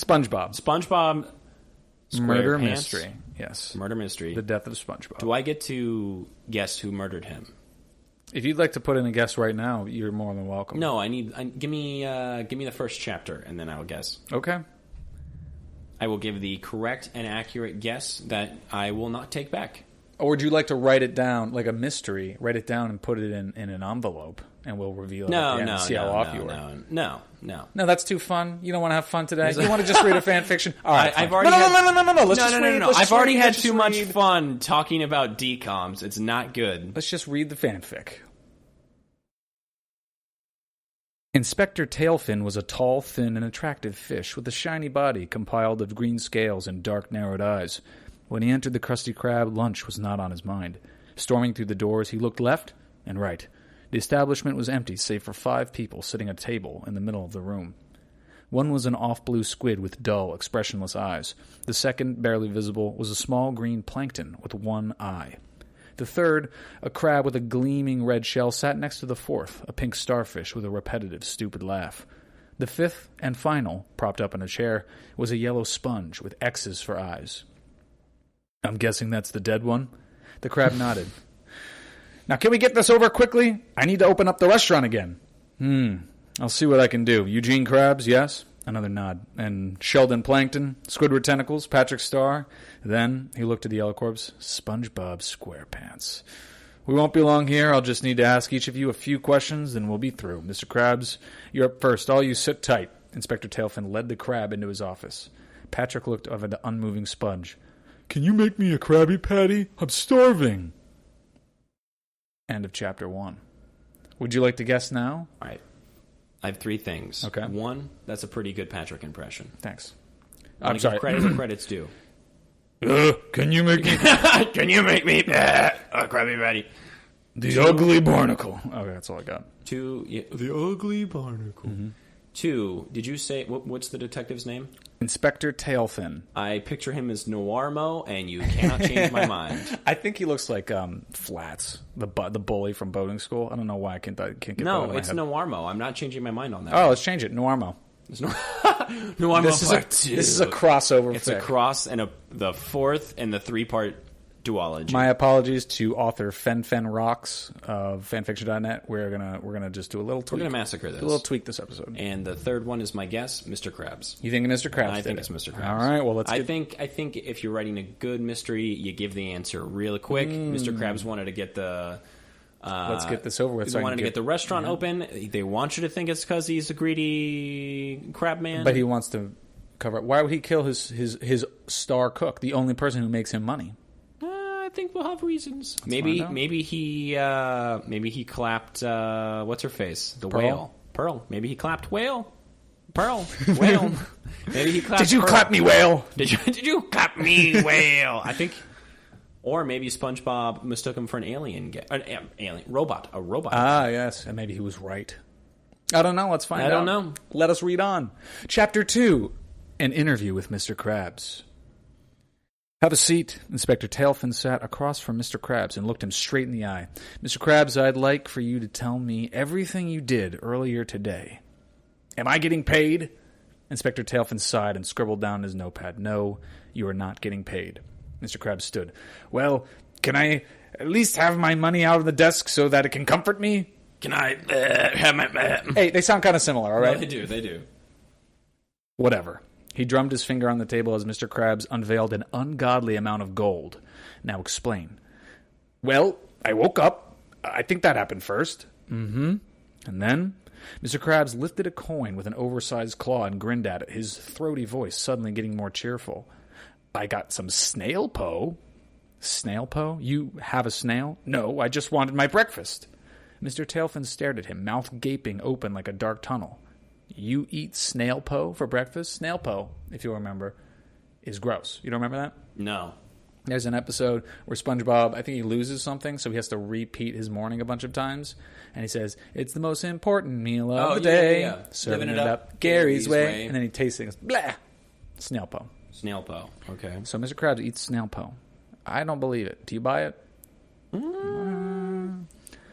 Murder Pants. mystery. Yes. Murder mystery. The death of SpongeBob. Do I get to guess who murdered him? If you'd like to put in a guess right now, you're more than welcome. No, give me the first chapter and then I will guess. Okay. I will give the correct and accurate guess that I will not take back. Or would you like to write it down like a mystery? Write it down and put it in an envelope, and we'll reveal it at the end and see how off you are. No, that's too fun. You don't want to have fun today. You want to just read a fan fiction? All right, I've already no. Let's just read. I've already had too much fun talking about decoms. It's not good. Let's just read the fanfic. Inspector Tailfin was a tall, thin, and attractive fish with a shiny body compiled of green scales and dark, narrowed eyes. When he entered the Krusty Krab, lunch was not on his mind. Storming through the doors, he looked left and right. The establishment was empty, save for 5 people sitting at a table in the middle of the room. One was an off-blue squid with dull, expressionless eyes. The second, barely visible, was a small green plankton with one eye. The third, a crab with a gleaming red shell, sat next to the fourth, a pink starfish with a repetitive, stupid laugh. The fifth and final, propped up in a chair, was a yellow sponge with X's for eyes. I'm guessing that's the dead one? The crab nodded. Now, can we get this over quickly? I need to open up the restaurant again. I'll see what I can do. Eugene Krabs, yes? Another nod. And Sheldon Plankton, Squidward Tentacles, Patrick Star. Then he looked at the yellow corpse. SpongeBob SquarePants. We won't be long here. I'll just need to ask each of you a few questions, then we'll be through. Mr. Krabs, you're up first. All you sit tight. Inspector Tailfin led the crab into his office. Patrick looked over the unmoving sponge. Can you make me a Krabby Patty? I'm starving. End of chapter 1. Would you like to guess now? All right. I have 3 things. Okay. 1, that's a pretty good Patrick impression. Thanks. I'm sorry. Credit where credit's due. Can you make me... Can you make me a Krabby Patty? The ugly barnacle. Okay, that's all I got. 2, the ugly barnacle. Mm-hmm. 2, did you say... What's the detective's name? Inspector Tailfin. I picture him as Noirmo, and you cannot change my mind. I think he looks like Flats, the bully from boating school. I don't know why I can't get that out of my head. Noirmo. I'm not changing my mind on that. Oh, let's change it. Noirmo. Noirmo this is a crossover. It's a cross and the 4th and the 3-part duology. My apologies to author Fen Rocks of fanfiction.net. We're gonna just do a little tweak. We're gonna massacre this. A little tweak this episode. And the 3rd one is my guess, Mr. Krabs. You think Mr. Krabs? I think it's Mr. Krabs. All right. Well, I think if you're writing a good mystery, you give the answer really quick. Mr. Krabs wanted to get the. Let's get this over with. They wanted to get the restaurant open. They want you to think it's because he's a greedy crab man. But he wants to cover it. Why would he kill his star cook, the only person who makes him money? I think we'll have reasons. Maybe he clapped what's her face? The Pearl? Pearl. Maybe he clapped whale. Pearl. Whale. Maybe he clapped Did you Pearl. clap me, whale? Did you clap me, whale? I think. Or maybe SpongeBob mistook him for an alien. A robot. Ah, yes. And maybe he was right. I don't know. Let's find out. I don't know. Let us read on. Chapter 2. An interview with Mr. Krabs. Have a seat. Inspector Tailfin sat across from Mr. Krabs and looked him straight in the eye. Mr. Krabs, I'd like for you to tell me everything you did earlier today. Am I getting paid? Inspector Tailfin sighed and scribbled down his notepad. No, you are not getting paid. Mr. Krabs stood. Well, can I at least have my money out of the desk so that it can comfort me? Can I have my... Hey, they sound kind of similar, all right? No, they do. Whatever. He drummed his finger on the table as Mr. Krabs unveiled an ungodly amount of gold. Now explain. Well, I woke up. I think that happened first. Mm-hmm. And then... Mr. Krabs lifted a coin with an oversized claw and grinned at it, his throaty voice suddenly getting more cheerful. I got some snail po. Snail po? You have a snail? No, I just wanted my breakfast. Mr. Tailfin stared at him, mouth gaping open like a dark tunnel. You eat snail po for breakfast? Snail po, if you'll remember, is gross. You don't remember that? No. There's an episode where SpongeBob, I think he loses something, so he has to repeat his morning a bunch of times. And he says, it's the most important meal of the day. Yeah. Serving it up Gary's way. And then he tastes it and goes, blah. Snail po. Snail po. Okay. So Mr. Krabs eats snail po. I don't believe it. Do you buy it?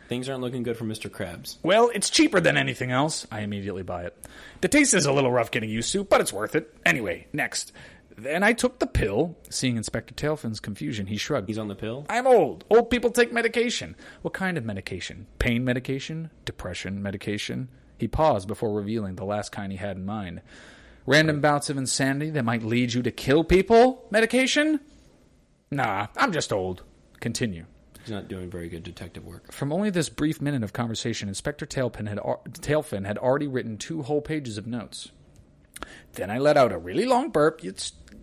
Things aren't looking good for Mr. Krabs. Well, it's cheaper than anything else. I immediately buy it. The taste is a little rough getting used to, but it's worth it. Anyway, next. Then I took the pill. Seeing Inspector Tailfin's confusion, he shrugged. He's on the pill? I'm old. Old people take medication. What kind of medication? Pain medication? Depression medication? He paused before revealing the last kind he had in mind. Random bouts of insanity that might lead you to kill people? Medication? Nah, I'm just old. Continue. He's not doing very good detective work. From only this brief minute of conversation, Inspector Tailfin had already written 2 whole pages of notes. Then I let out a really long burp.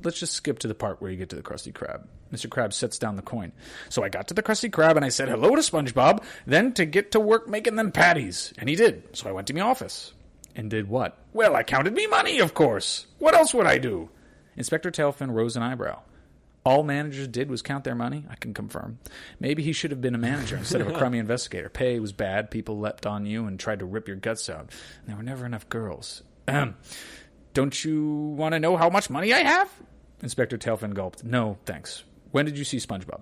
Let's just skip to the part where you get to the Krusty Krab. Mr. Krab sets down the coin. So I got to the Krusty Krab and I said hello to SpongeBob, then to get to work making them patties. And he did. So I went to my office. And did what? Well, I counted me money, of course. What else would I do? Inspector Tailfin rose an eyebrow. All managers did was count their money, I can confirm. Maybe he should have been a manager instead of a crummy investigator. Pay was bad, people leapt on you and tried to rip your guts out. And there were never enough girls. Don't you want to know how much money I have? Inspector Tailfin gulped. No, thanks. When did you see SpongeBob?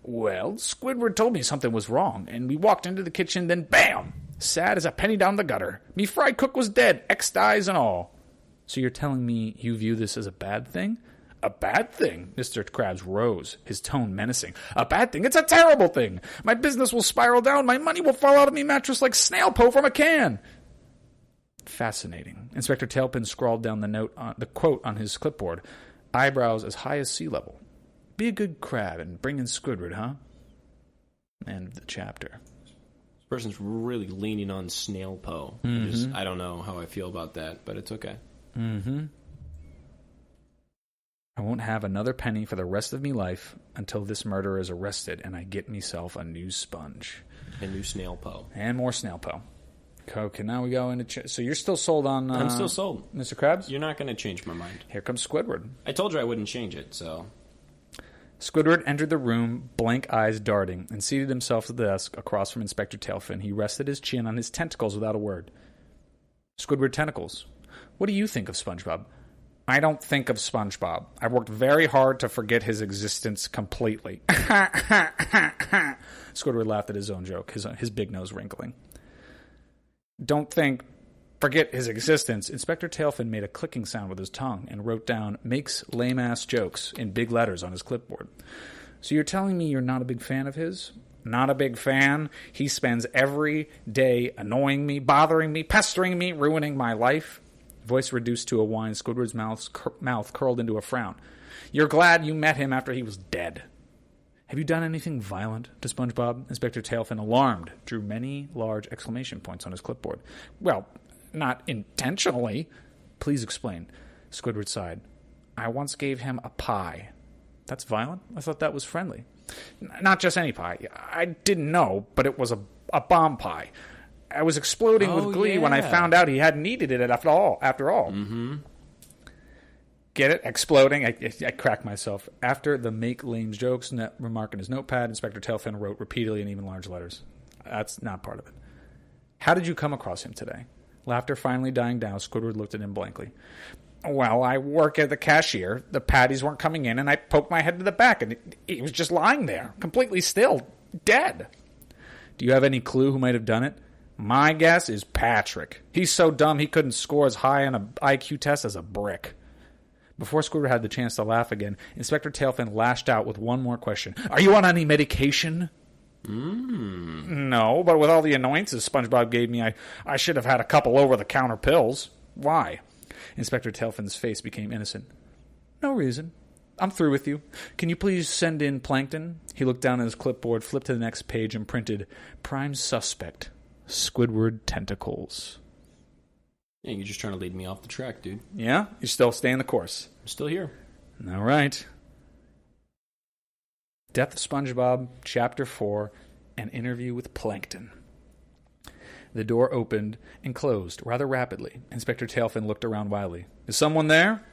Well, Squidward told me something was wrong, and we walked into the kitchen, then bam! Sad as a penny down the gutter. Me fry cook was dead, ex-eyes and all. So you're telling me you view this as a bad thing? A bad thing? Mr. Krabs rose, his tone menacing. A bad thing? It's a terrible thing. My business will spiral down. My money will fall out of me mattress like snail po from a can. Fascinating. Inspector Tailfin scrawled down the quote on his clipboard. Eyebrows as high as sea level. Be a good crab and bring in Squidward, huh? End of the chapter. This person's really leaning on snail po. I don't know how I feel about that, but it's okay. Mm-hmm. I won't have another penny for the rest of me life until this murderer is arrested and I get myself a new sponge. A new snail po. And more snail po. Okay, now we go into... So you're still sold on... I'm still sold. Mr. Krabs? You're not going to change my mind. Here comes Squidward. I told you I wouldn't change it, so... Squidward entered the room, blank eyes darting, and seated himself at the desk across from Inspector Tailfin. He rested his chin on his tentacles without a word. Squidward tentacles. What do you think of SpongeBob? I don't think of SpongeBob. I worked very hard to forget his existence completely. Squidward laughed at his own joke, his big nose wrinkling. Forget his existence. Inspector Tailfin made a clicking sound with his tongue and wrote down, makes lame-ass jokes in big letters on his clipboard. So you're telling me you're not a big fan of his? Not a big fan. He spends every day annoying me, bothering me, pestering me, ruining my life. Voice reduced to a whine, Squidward's mouth curled into a frown. You're glad you met him after he was dead. Have you done anything violent to SpongeBob? Inspector Tailfin, alarmed, drew many large exclamation points on his clipboard. Well, not intentionally. Please explain. Squidward sighed. I once gave him a pie. That's violent? I thought that was friendly. Not just any pie. I didn't know, but it was a bomb pie. I was exploding with glee when I found out he hadn't needed it after all. Mm-hmm. Get it? Exploding? I cracked myself. After the make lame jokes remark in his notepad, Inspector Tailfin wrote repeatedly in even large letters. That's not part of it. How did you come across him today? Laughter finally dying down, Squidward looked at him blankly. Well, I work at the cashier. The patties weren't coming in, and I poked my head to the back, and he was just lying there, completely still, dead. Do you have any clue who might have done it? My guess is Patrick. He's so dumb he couldn't score as high on an IQ test as a brick. Before Squidward had the chance to laugh again, Inspector Tailfin lashed out with one more question. Are you on any medication? No, but with all the annoyances SpongeBob gave me, I should have had a couple over-the-counter pills. Why? Inspector Tailfin's face became innocent. No reason. I'm through with you. Can you please send in Plankton? He looked down at his clipboard, flipped to the next page, and printed, Prime Suspect, Squidward Tentacles. Yeah, you're just trying to lead me off the track, dude. Yeah? You're still staying the course. I'm still here. All right. Death of SpongeBob, Chapter 4, An Interview with Plankton. The door opened and closed rather rapidly. Inspector Tailfin looked around wildly. Is someone there?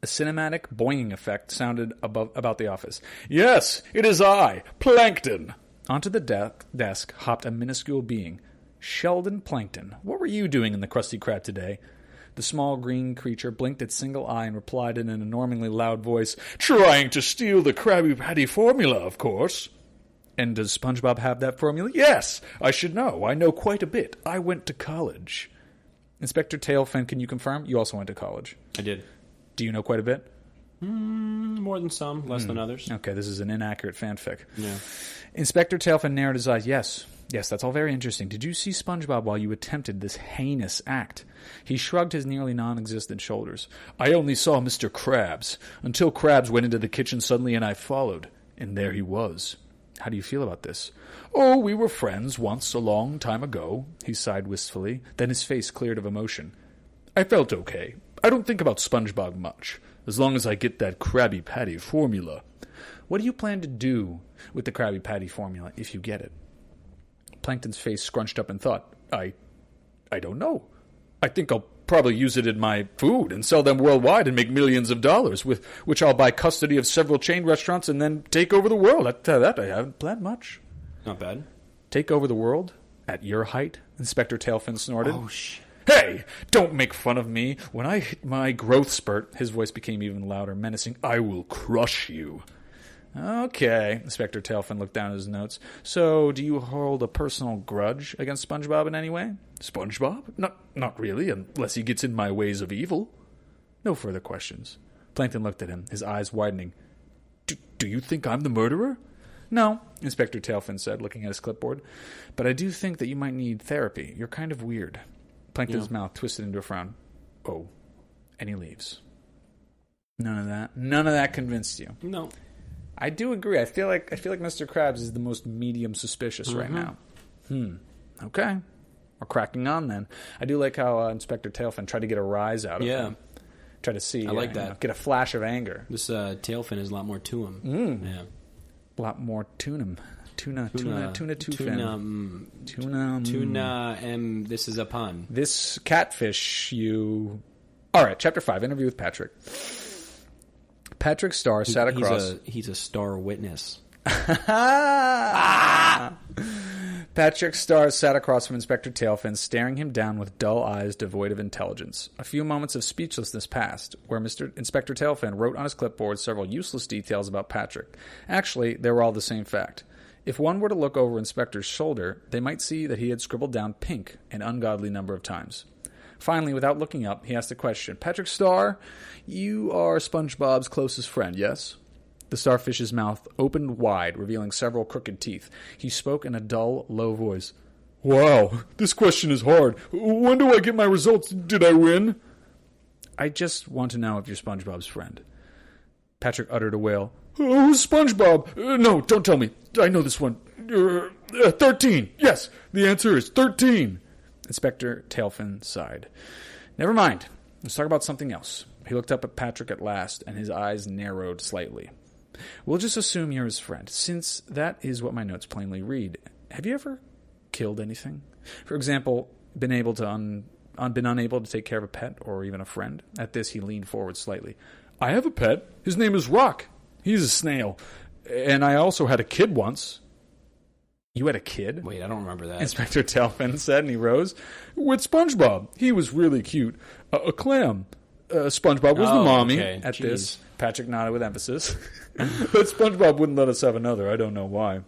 A cinematic boinging effect sounded about the office. Yes, it is I, Plankton. Onto the desk hopped a minuscule being. Sheldon Plankton. What were you doing in the Krusty Krab today? The small green creature blinked its single eye and replied in an alarmingly loud voice, Trying to steal the Krabby Patty formula, of course. And does SpongeBob have that formula? Yes, I should know. I know quite a bit. I went to college. Inspector Tailfin, can you confirm? You also went to college. I did. Do you know quite a bit? More than some, less than others. Okay, this is an inaccurate fanfic. Yeah. Inspector Tailfin narrowed his eyes. Yes, that's all very interesting. Did you see SpongeBob while you attempted this heinous act? He shrugged his nearly non-existent shoulders. I only saw Mr. Krabs, until Krabs went into the kitchen suddenly and I followed. And there he was. How do you feel about this? Oh, we were friends once a long time ago, he sighed wistfully. Then his face cleared of emotion. I felt okay. I don't think about SpongeBob much, as long as I get that Krabby Patty formula. What do you plan to do with the Krabby Patty formula if you get it? Plankton's face scrunched up in thought. I don't know. I think I'll probably use it in my food and sell them worldwide and make millions of dollars, with which I'll buy custody of several chain restaurants and then take over the world. That I haven't planned much. Not bad. Take over the world? At your height? Inspector Tailfin snorted. Oh, shit. Hey, don't make fun of me. When I hit my growth spurt, his voice became even louder, menacing, I will crush you. Okay, Inspector Tailfin looked down at his notes. So, do you hold a personal grudge against SpongeBob in any way? SpongeBob? Not really, unless he gets in my ways of evil. No further questions. Plankton looked at him, his eyes widening. Do you think I'm the murderer? No, Inspector Tailfin said, looking at his clipboard. But I do think that you might need therapy. You're kind of weird. Plankton's mouth twisted into a frown. Oh. And he leaves. None of that convinced you. No. I do agree. I feel like Mr. Krabs is the most medium suspicious right now. Okay. We're cracking on then. I do like how Inspector Tailfin tried to get a rise out of him. Try to see. I like that. Get a flash of anger. This Tailfin is a lot more to him. Yeah. A lot more tuna. Tuna, two-fin. Tuna, and this is a pun. This catfish, you... All right, Chapter 5, Interview with Patrick. Patrick Star sat across... He's a star witness. Patrick Star sat across from Inspector Tailfin, staring him down with dull eyes devoid of intelligence. A few moments of speechlessness passed, where Inspector Tailfin wrote on his clipboard several useless details about Patrick. Actually, they were all the same fact. If one were to look over Inspector's shoulder, they might see that he had scribbled down pink an ungodly number of times. Finally, without looking up, he asked a question. Patrick Star, you are SpongeBob's closest friend, yes? The starfish's mouth opened wide, revealing several crooked teeth. He spoke in a dull, low voice. Wow, this question is hard. When do I get my results? Did I win? I just want to know if you're SpongeBob's friend. Patrick uttered a wail. Who's SpongeBob? No, don't tell me. I know this one. 13. Yes, the answer is 13. Inspector Tailfin sighed. Never mind. Let's talk about something else. He looked up at Patrick at last, and his eyes narrowed slightly. We'll just assume you're his friend, since that is what my notes plainly read. Have you ever killed anything? For example, been unable to take care of a pet or even a friend? At this, he leaned forward slightly. I have a pet. His name is Rock. He's a snail. And I also had a kid once. You had a kid? Wait, I don't remember that. Inspector Tailfin said, and he rose. With SpongeBob. He was really cute. A clam. SpongeBob was the mommy. Okay. At this, Patrick nodded with emphasis. But SpongeBob wouldn't let us have another. I don't know why.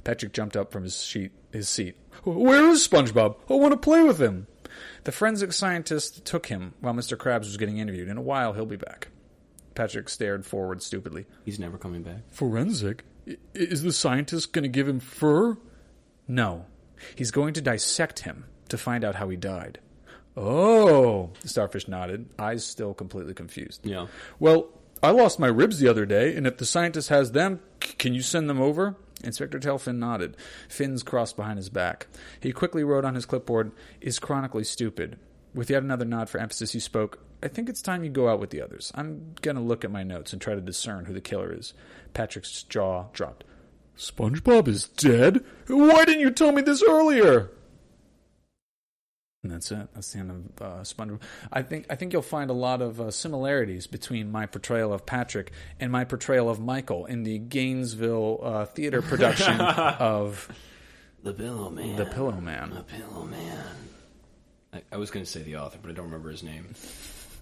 Patrick jumped up from his seat. Where is SpongeBob? I want to play with him. The forensic scientist took him while Mr. Krabs was getting interviewed. In a while, he'll be back. Patrick stared forward stupidly. He's never coming back. Forensic? Is the scientist going to give him fur? No. He's going to dissect him to find out how he died. Oh, the starfish nodded, eyes still completely confused. Yeah. Well, I lost my ribs the other day, and if the scientist has them, can you send them over? Inspector Tailfin nodded, fins crossed behind his back. He quickly wrote on his clipboard, is chronically stupid. With yet another nod for emphasis, he spoke, I think it's time you go out with the others. I'm going to look at my notes and try to discern who the killer is. Patrick's jaw dropped. SpongeBob is dead? Why didn't you tell me this earlier? And that's it. That's the end of SpongeBob. I think you'll find a lot of similarities between my portrayal of Patrick and my portrayal of Michael in the Gainesville theater production of The Pillow Man. The Pillow Man. The Pillow Man. I was going to say the author, but I don't remember his name.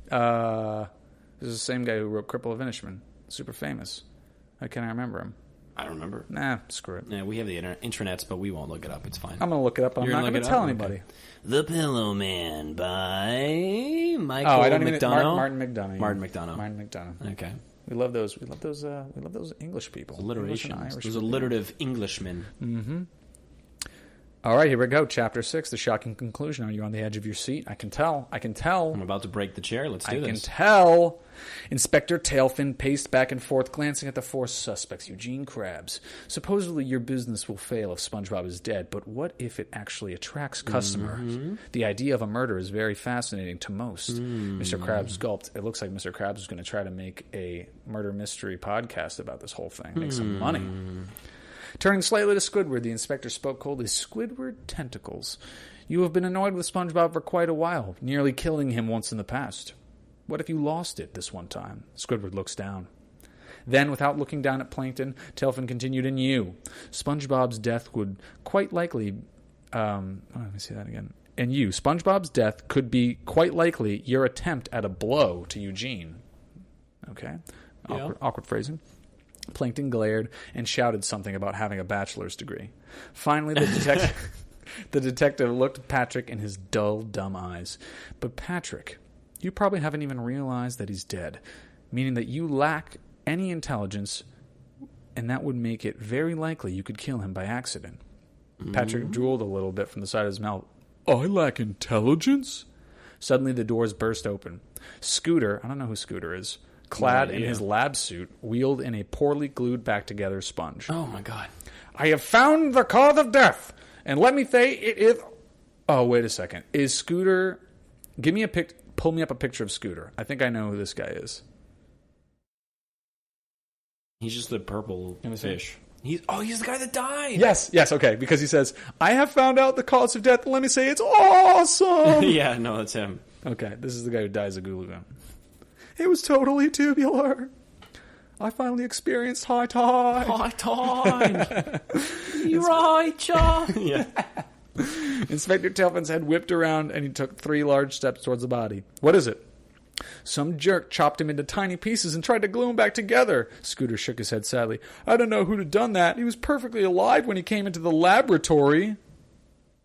This is the same guy who wrote Cripple of Inishman. Super famous. How can I remember him? I don't remember. Nah, screw it. Yeah, we have the intranets, but we won't look it up. It's fine. I'm going to look it up. I'm not going to tell anybody. Okay. The Pillow Man by Michael McDonough. Martin McDonough. Martin McDonough. Okay. We love those. We love those English people. Alliterations. Those alliterative Englishmen. Mm-hmm. All right, here we go. Chapter 6, the shocking conclusion. Are you on the edge of your seat? I can tell. I'm about to break the chair. Let's do this. I can tell. Inspector Tailfin paced back and forth, glancing at the 4 suspects, Eugene Krabs. Supposedly your business will fail if SpongeBob is dead, but what if it actually attracts customers? Mm-hmm. The idea of a murder is very fascinating to most. Mr. Krabs gulped. It looks like Mr. Krabs is going to try to make a murder mystery podcast about this whole thing. Make some money. Turning slightly to Squidward, the inspector spoke coldly. Squidward tentacles. You have been annoyed with SpongeBob for quite a while, nearly killing him once in the past. What if you lost it this one time? Squidward looks down. Then, without looking down at Plankton, Tailfin continued, and you. SpongeBob's death would quite likely... let me say that again. And you. SpongeBob's death could be quite likely your attempt at a blow to Eugene. Okay. Awkward phrasing. Plankton glared and shouted something about having a bachelor's degree. Finally, the detective looked at Patrick in his dull, dumb eyes. But Patrick, you probably haven't even realized that he's dead, meaning that you lack any intelligence, and that would make it very likely you could kill him by accident. Patrick drooled a little bit from the side of his mouth. I lack intelligence? Suddenly the doors burst open. Scooter, I don't know who Scooter is, clad in his lab suit, wheeled in a poorly glued back-together sponge. Oh, my God. I have found the cause of death, and let me say it is... Oh, wait a second. Is Scooter... Pull me up a picture of Scooter. I think I know who this guy is. He's just the purple fish. He's the guy that died. Yes, okay, because he says, I have found out the cause of death, and let me say it's awesome! Yeah, no, that's him. Okay, this is the guy who dies of Gulu. It was totally tubular. I finally experienced high tide. High tide. You're right, John. Yeah. Inspector Tailfin's head whipped around, and he took 3 large steps towards the body. What is it? Some jerk chopped him into tiny pieces and tried to glue him back together. Scooter shook his head sadly. I don't know who'd have done that. He was perfectly alive when he came into the laboratory.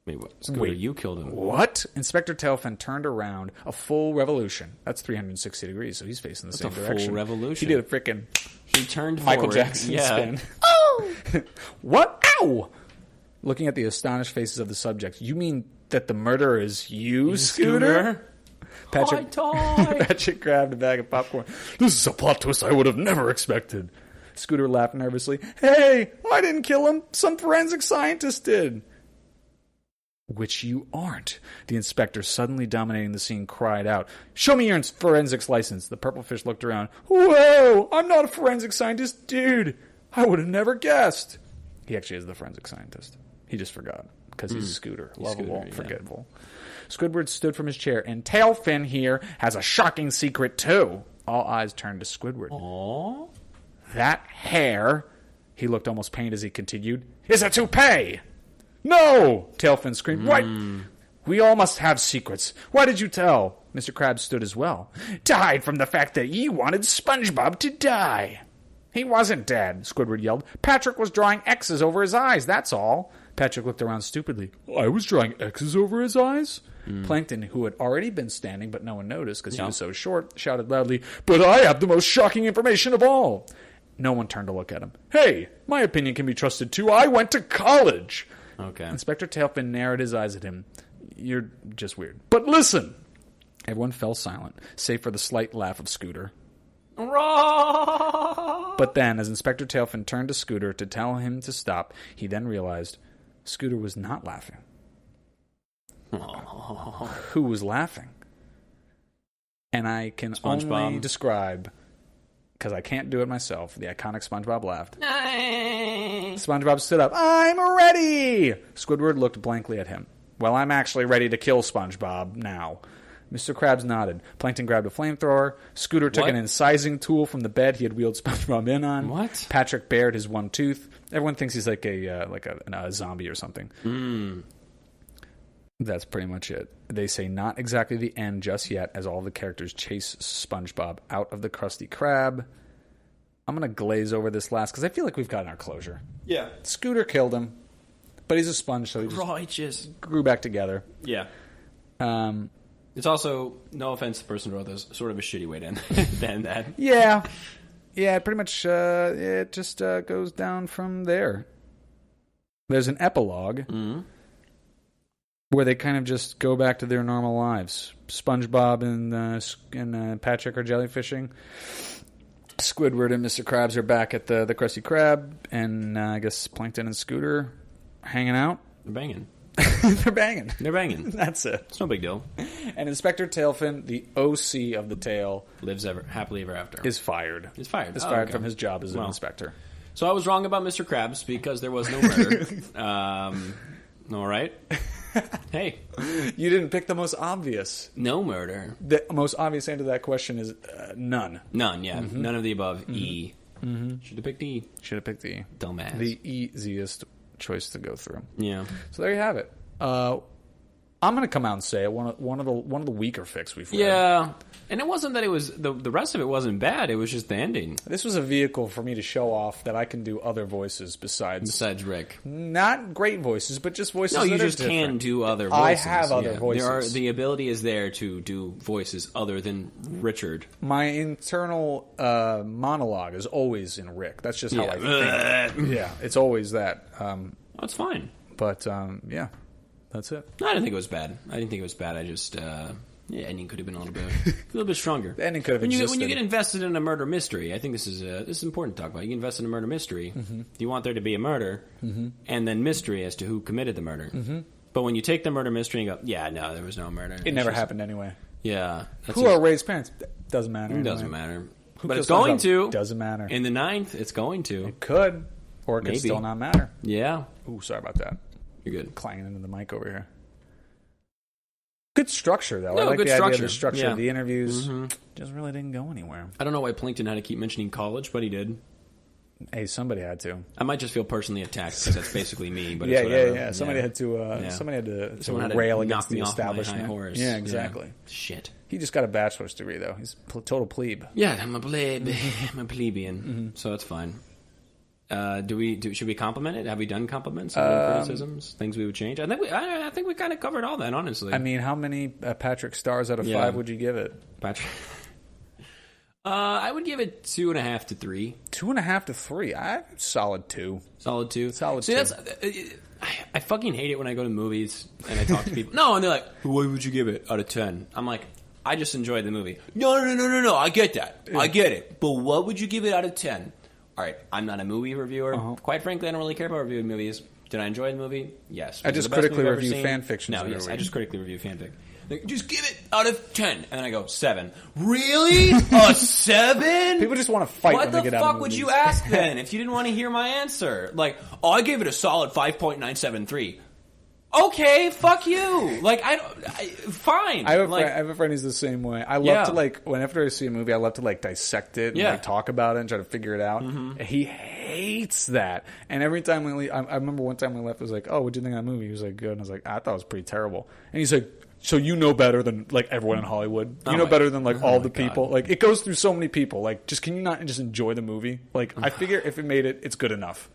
Wait, what? Scooter, you killed him. What? Inspector Tailfin turned around a full revolution. That's 360 degrees, so he's facing the same direction. Full revolution. He did a freaking... He turned Michael forward. Jackson spin. Oh! What? Ow! Looking at the astonished faces of the subjects, you mean that the murderer is you, Scooter? Patrick grabbed a bag of popcorn. This is a plot twist I would have never expected. Scooter laughed nervously. Hey, I didn't kill him. Some forensic scientist did. Which you aren't. The inspector, suddenly dominating the scene, cried out, Show me your forensics license. The purple fish looked around. Whoa, I'm not a forensic scientist, dude. I would have never guessed. He actually is the forensic scientist. He just forgot, because he's Scooter. Lovable, forgetful. Squidward stood from his chair, and Tailfin here has a shocking secret, too. All eyes turned to Squidward. Aww. That hair, he looked almost pained as he continued, is a toupee. No! Tailfin screamed. What? We all must have secrets. Why did you tell? Mr. Krabs stood as well. To hide from the fact that you wanted SpongeBob to die. He wasn't dead, Squidward yelled. Patrick was drawing X's over his eyes, that's all. Patrick looked around stupidly. I was drawing X's over his eyes? Plankton, who had already been standing but no one noticed because he was so short, shouted loudly, But I have the most shocking information of all. No one turned to look at him. Hey, my opinion can be trusted too. I went to college. Okay. Inspector Tailfin narrowed his eyes at him. You're just weird. But listen! Everyone fell silent, save for the slight laugh of Scooter. But then, as Inspector Tailfin turned to Scooter to tell him to stop, he then realized Scooter was not laughing. Who was laughing? And I can only describe, because I can't do it myself, the iconic SpongeBob laughed. SpongeBob stood up. I'm ready! Squidward looked blankly at him. Well, I'm actually ready to kill SpongeBob now. Mr. Krabs nodded. Plankton grabbed a flamethrower. Scooter took an incising tool from the bed he had wheeled SpongeBob in on. What? Patrick bared his one tooth. Everyone thinks he's like a zombie or something. That's pretty much it. They say not exactly the end just yet, as all the characters chase SpongeBob out of the Krusty Krab. I'm going to glaze over this last, because I feel like we've gotten our closure. Yeah. Scooter killed him, but he's a sponge, so he just grew back together. Yeah. It's also, no offense to the person who wrote this, sort of a shitty way to end that. Yeah. Yeah, pretty much it just goes down from there. There's an epilogue. where they kind of just go back to their normal lives. SpongeBob and Patrick are jellyfishing. Squidward and Mr. Krabs are back at the Krusty Krab, and I guess Plankton and Scooter hanging out. They're banging. They're banging. They're banging. That's it. It's no big deal. And Inspector Tailfin, the OC of the tail, lives happily ever after. Is fired. Is fired. Is fired from his job as an inspector. So I was wrong about Mr. Krabs because there was no murder. All right. Hey. You didn't pick the most obvious. No murder. The most obvious answer to that question is none. None, yeah. Mm-hmm. None of the above. Mm-hmm. E. Mm-hmm. Should have picked E. Should have picked E. Dumbass. The easiest choice to go through. Yeah. So there you have it. I'm going to come out and say it, one of the weaker picks we've read. Yeah. And it wasn't that it was the rest of it wasn't bad. It was just the ending. This was a vehicle for me to show off that I can do other voices besides Rick. Not great voices, but just voices. No, you that just are different. can do other voices. I have other voices. The ability is there to do voices other than Richard. My internal monologue is always in Rick. That's just how I think. Yeah, it's always that. That's fine. But yeah. That's it. No, I didn't think it was bad. I just, ending could have been a little bit stronger. The ending could have existed. When you get invested in a murder mystery, I think this is important to talk about. You get invested in a murder mystery. Mm-hmm. You want there to be a murder, and then mystery as to who committed the murder. Mm-hmm. But when you take the murder mystery and go, yeah, no, there was no murder. It never happened anyway. Yeah. Who are Ray's parents? Doesn't matter. It doesn't matter. But it's going to. Doesn't matter. In the 9th, it's going to. It could. Or it could still not matter. Yeah. Ooh, sorry about that. You're good. Clanging into the mic over here. Good structure, though. No, I like good the structure. idea of the structure Yeah. of the interviews. Just really didn't go anywhere. I don't know why Plankton had to keep mentioning college, but he did. Hey, somebody had to. I might just feel personally attacked because that's basically me. But yeah, it's whatever. yeah. Somebody had to. Somebody had to rail against the establishment. High horse. Yeah, exactly. Yeah. Shit. He just got a bachelor's degree, though. He's total plebe. Yeah, I'm a plebe. I'm a plebeian. So that's fine. Should we compliment it? Have we done compliments and criticisms? Things we would change? I think we kind of covered all that, honestly. I mean, how many Patrick stars out of 5 would you give it? Patrick, I would give it 2.5 to 3. 2.5 to 3. Solid 2. Solid 2. Solid 2. That's. I fucking hate it when I go to movies and I talk to people. No, and they're like, "What would you give it out of 10?" I'm like, I just enjoyed the movie. No. I get that. I get it. But what would you give it out of 10? All right, I'm not a movie reviewer. Quite frankly, I don't really care about reviewing movies. Did I enjoy the movie? Yes. I just critically review fan fiction. No, yes, I just critically review fanfic. Like, just give it out of 10. And then I go, 7. Really? A 7? People just want to fight when they get out of movies. What the fuck would you ask then if you didn't want to hear my answer? Like, I gave it a solid 5.973. Okay, fuck you. Like, fine. I have a friend who's the same way. I love to, whenever I see a movie, I love to, dissect it and, talk about it and try to figure it out. Mm-hmm. He hates that. And every time we leave, I remember one time we left, I was like, oh, what'd you think of that movie? He was like, good. And I was like, I thought it was pretty terrible. And he's like, so you know better than, everyone in Hollywood? You know better than, all the people? Like, it goes through so many people. Like, can you not just enjoy the movie? Like, I figure if it made it, it's good enough.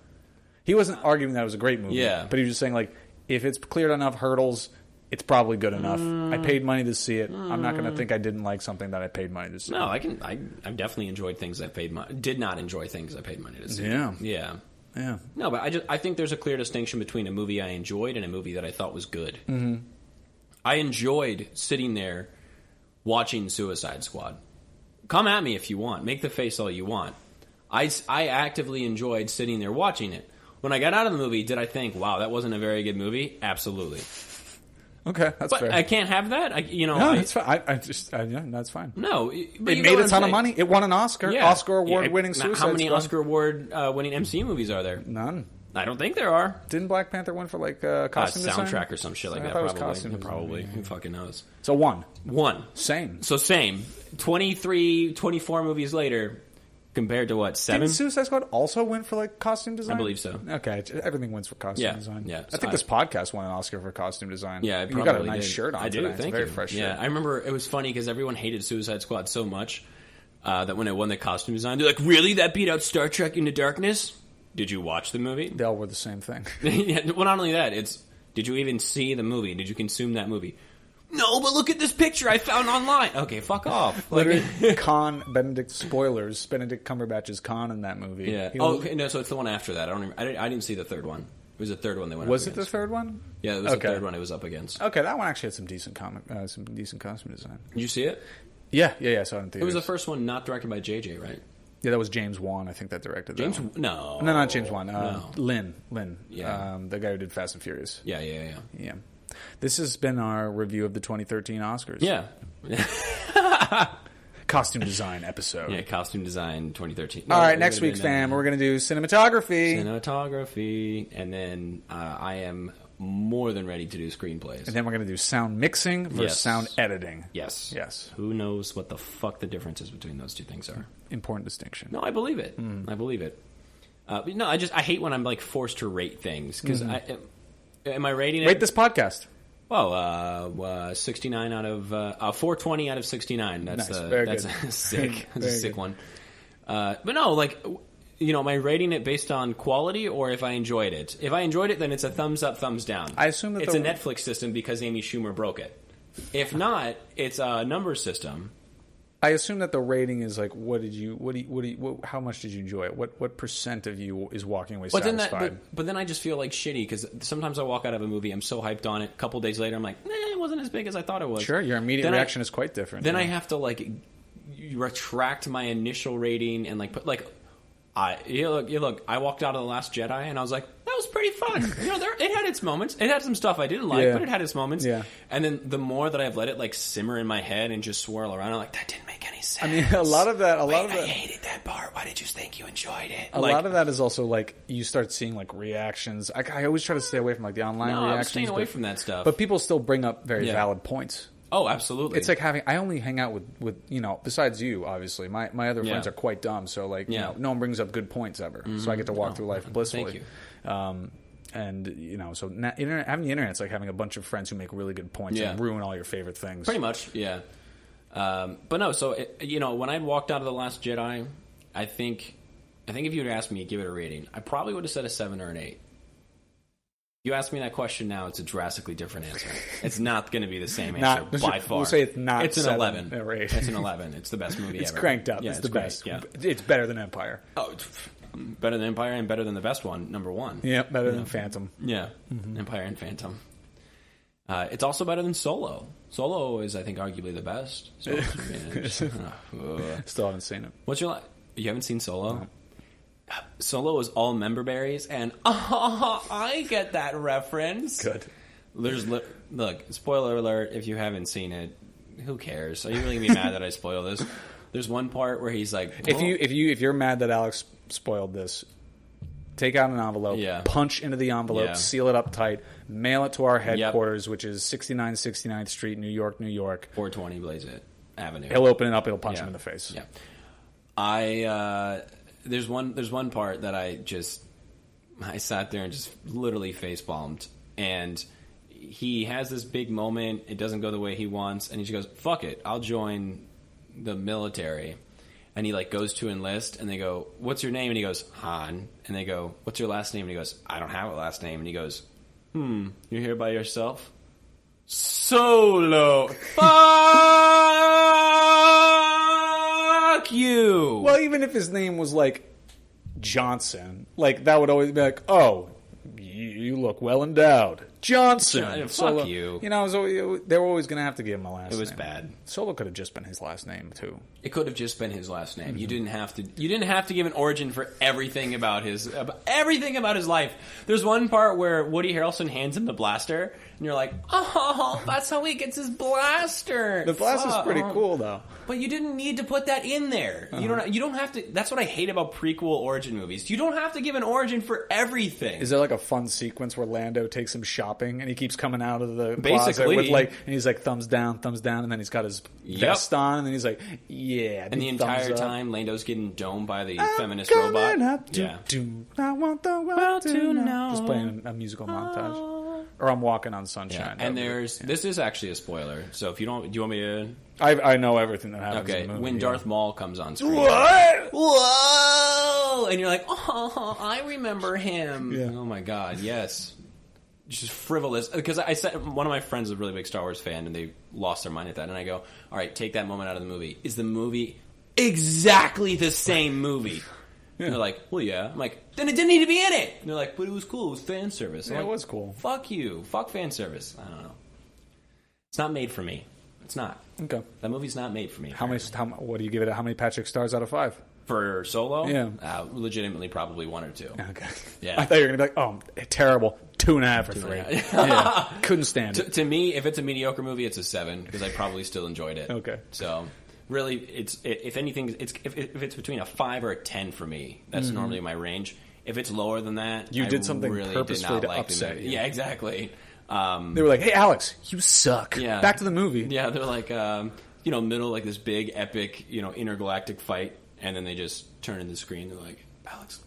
He wasn't arguing that it was a great movie. Yeah. But he was just saying, if it's cleared enough hurdles, it's probably good enough. I paid money to see it. I'm not going to think I didn't like something that I paid money to see. No, I've definitely enjoyed things I paid money. Did not enjoy things I paid money to see. Yeah. No, but I think there's a clear distinction between a movie I enjoyed and a movie that I thought was good. Mm-hmm. I enjoyed sitting there watching Suicide Squad. Come at me if you want. Make the face all you want. I actively enjoyed sitting there watching it. When I got out of the movie, did I think, wow, that wasn't a very good movie? Absolutely. Okay, that's fair. I can't have that? No, that's fine. That's fine. No. It made a ton of money. It won an Oscar. Yeah. Oscar award-winning Suicide Squad. How many Oscar award-winning MCU movies are there? None. I don't think there are. Didn't Black Panther win for, costume design? Soundtrack or some shit like that, probably. Who fucking knows? So 1. 1. Same. So same. 23, 24 movies later... Compared to what, 7? Didn't Suicide Squad also win for costume design? I believe so. Okay, everything wins for costume design. Yeah, I think this podcast won an Oscar for costume design. Yeah, it you got a nice shirt on. I do. Today. Thank you. Very you. fresh shirt. Yeah, I remember it was funny because everyone hated Suicide Squad so much that when it won the costume design, they're like, "Really? That beat out Star Trek Into Darkness?" Did you watch the movie? They all were the same thing. Yeah, well, not only that, did you even see the movie? Did you consume that movie? No, but look at this picture I found online. Okay, fuck off. Literally, Benedict spoilers. Benedict Cumberbatch is Khan in that movie. Yeah. Okay, no, so it's the one after that. I didn't see the third one. It was the third one they went up Was against. it the third one? Yeah, it was the third one it was up against. Okay, that one actually had some decent costume design. Did you see it? Yeah, I saw it in theaters. It was the first one not directed by JJ, right? Yeah, that was James Wan, I think, that directed that one. No, not James Wan. No. Lin. Yeah. The guy who did Fast and Furious. Yeah. This has been our review of the 2013 Oscars. Yeah. Costume design episode. Yeah, costume design 2013. All right, next week, fam, we're going to do cinematography. And then I am more than ready to do screenplays. And then we're going to do sound mixing versus sound editing. Yes. Who knows what the fuck the differences between those two things are? Important distinction. No, I believe it. I believe it. No, I hate when I'm like forced to rate things because am I rating it? Rate this podcast. Well, 69 out of 420 out of 69. That's nice. Very that's good. sick. That's a sick one. But no, like, am I rating it based on quality or if I enjoyed it? If I enjoyed it, then it's a thumbs up, thumbs down. I assume that it's a Netflix system because Amy Schumer broke it. If not, it's a number system. I assume that the rating is like, how much did you enjoy it? What percent of you is walking away satisfied? But then I just feel like shitty because sometimes I walk out of a movie, I'm so hyped on it. A couple days later, I'm like, it wasn't as big as I thought it was. Sure, your immediate reaction is quite different. Then I have to like retract my initial rating and like put like. Look, I walked out of The Last Jedi and I was like, that was pretty fun. It had its moments. It had some stuff I didn't like, but it had its moments. Yeah. And then the more that I've let it like simmer in my head and just swirl around, I'm like, that didn't make any sense. I mean, a lot of that. I hated that part. Why did you think you enjoyed it? A lot of that is also like you start seeing like reactions. I always try to stay away from like the online reactions. I'm staying away from that stuff. But people still bring up very valid points. Oh, absolutely. It's like I only hang out with besides you, obviously. My other friends are quite dumb, so like no one brings up good points ever. Mm-hmm. So I get to walk through life blissfully. Thank you. And so having the internet's like having a bunch of friends who make really good points and ruin all your favorite things. Pretty much, yeah. But no, so when I walked out of The Last Jedi, I think if you had asked me to give it a rating, I probably would have said a 7 or an 8. You ask me that question now, it's a drastically different answer. It's not going to be the same answer by far. We'll say it's not. It's an 11. Or 8. It's an 11. It's the best movie it's ever. It's cranked up. Yeah, it's the great. best. Yeah. It's better than Empire. Oh, better than Empire and better than the best one, number 1. Yeah, better than Phantom. Yeah, Empire and Phantom. It's also better than Solo. Solo is, I think, arguably the best. Still haven't seen it. You haven't seen Solo? No. Solo is all member berries, and I get that reference. Good. Look, spoiler alert, if you haven't seen it, who cares? Are you really going to be mad that I spoil this? There's one part where he's like... If you're mad that Alex spoiled this, take out an envelope, punch into the envelope, seal it up tight, mail it to our headquarters, which is 6969th Street, New York, New York. 420 Blazeit Avenue. He'll open it up, he'll punch him in the face. Yeah. There's one part that I sat there and just literally face-palmed, and he has this big moment, it doesn't go the way he wants, and he just goes, fuck it, I'll join the military. And he like goes to enlist, and they go, what's your name? And he goes, Han. And they go, what's your last name? And he goes, I don't have a last name. And he goes, you're here by yourself? Solo. Fuck you. Well, even if his name was like Johnson, like that would always be like, oh, you look well endowed. Johnson. Fuck you. They were always going to have to give him a last name. It was bad. Solo could have just been his last name too. It could have just been his last name. Mm-hmm. You didn't have to give an origin for everything about his life. There's one part where Woody Harrelson hands him the blaster, and you're like, oh, that's how he gets his blaster. The blaster's pretty cool though. But you didn't need to put that in there. Uh-huh. You don't have to. That's what I hate about prequel origin movies. You don't have to give an origin for everything. Is there like a fun sequence where Lando takes him shopping and he keeps coming out of the closet with and he's like thumbs down, and then he's got his vest on, and then he's like, yeah. And the entire time, Lando's getting domed by the feminist robot. I want the world to know. Just playing a musical montage. Or I'm walking on sunshine. Yeah. And this is actually a spoiler. So if you don't, do you want me to? I know everything that happens in the movie. When Darth Maul comes on screen. What? Whoa! And you're like, oh, I remember him. Yeah. Oh my god, yes. Just frivolous. Because I said, one of my friends is a really big Star Wars fan, and they lost their mind at that. And I go, all right, take that moment out of the movie. Is the movie exactly the same movie? And they're like, well, yeah. I'm like, then it didn't need to be in it. And they're like, but it was cool. It was fan service. Yeah, like, it was cool. Fuck you. Fuck fan service. I don't know. It's not made for me. It's not. Okay. That movie's not made for me. What do you give it? How many Patrick stars out of 5? For Solo? Yeah. Legitimately, probably 1 or 2. Okay. Yeah. I thought you were going to be like, oh, terrible. 2.5 or 3. Yeah. Couldn't stand it. To me, if it's a mediocre movie, it's a 7 because I probably still enjoyed it. Okay. So, really, if anything, if it's between a 5 or a 10 for me. That's normally my range. If it's lower than that, you did something really purposefully to like upset you. Yeah, exactly. They were like, hey, Alex, you suck. Yeah. Back to the movie. Yeah, they're like, middle like this big epic, intergalactic fight, and then they just turn in the screen. They're like, Alex,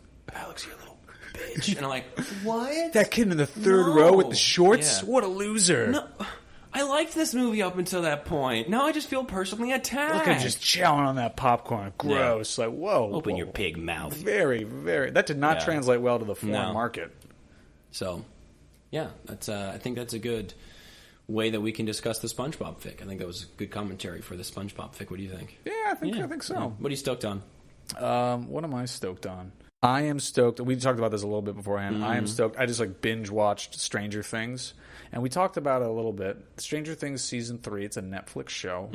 you little bitch. And I'm like, what? That kid in the third row with the shorts? Yeah. What a loser. No, I liked this movie up until that point. Now I just feel personally attacked. Look at just chowing on that popcorn. Gross. Yeah. Like, whoa. Open your pig mouth. Very, very. That did not translate well to the foreign market. So, yeah, that's. I think that's a good way that we can discuss the SpongeBob fic. I think that was good commentary for the SpongeBob fic. What do you think? Yeah, I think so. Yeah. What are you stoked on? What am I stoked on? I am stoked. We talked about this a little bit beforehand. I am stoked. I just binge watched Stranger Things, and we talked about it a little bit. Stranger Things season 3. It's a Netflix show.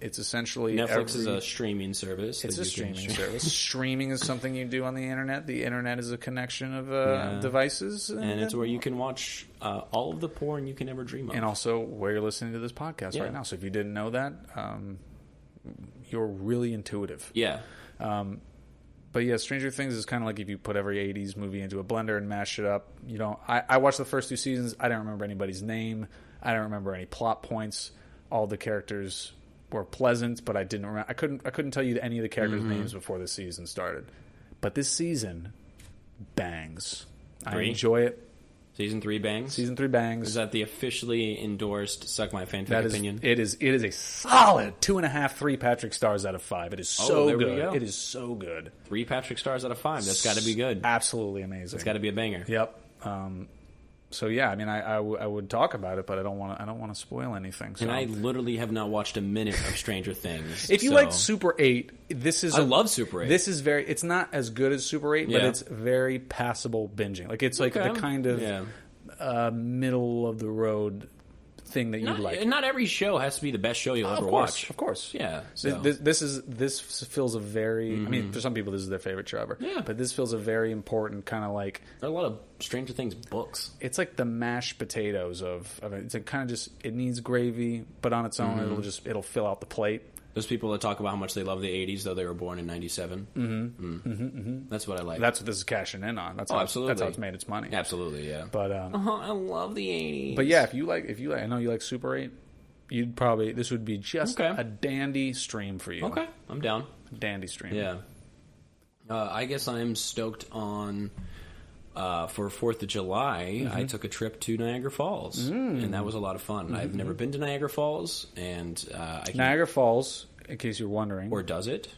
It's essentially Netflix is a streaming service. It's a streaming service. Streaming is something you do on the internet. The internet is a connection of devices, and it's where you can watch all of the porn you can ever dream of, and also where you're listening to this podcast right now. So if you didn't know that, you're really intuitive. Yeah. But yeah, Stranger Things is kind of like if you put every 80s movie into a blender and mash it up. I watched the first 2 seasons. I don't remember anybody's name. I don't remember any plot points. All the characters were pleasant, but I didn't remember. I couldn't tell you any of the characters' names before the season started. But this season bangs. 3? I enjoy it. Season 3 bangs? Season 3 bangs. Is that the officially endorsed Suck My Fanfic opinion? It is a solid 2.5, 3 Patrick stars out of 5. It is so good. It is so good. 3 Patrick stars out of 5. That's got to be good. Absolutely amazing. It's got to be a banger. Yep. So yeah, I mean, I would talk about it, but I don't want to spoil anything. So. And I literally have not watched a minute of Stranger Things. If you like Super 8, I love Super 8. This is it's not as good as Super 8, but it's very passable binging. Like it's like the kind of middle of the road thing that you like. Not every show has to be the best show you'll ever watch. Of course. Yeah. So. This feels a very I mean, for some people this is their favorite show ever. Yeah. But this feels a very important kind of like there are a lot of Stranger Things books. It's like the mashed potatoes of it. It's like kind of just it needs gravy, but on its own it'll fill out the plate. Those people that talk about how much they love the 80s, though they were born in 97. That's what I like. That's what this is cashing in on. Absolutely. That's how it's made its money. Absolutely, yeah. But I love the 80s. But yeah, if you like, I know you like Super 8. This would be just a dandy stream for you. Okay, I'm down. Dandy stream. Yeah. I guess I'm stoked on. For 4th of July, I took a trip to Niagara Falls, and that was a lot of fun. I've never been to Niagara Falls, and Niagara Falls, in case you're wondering, or does it?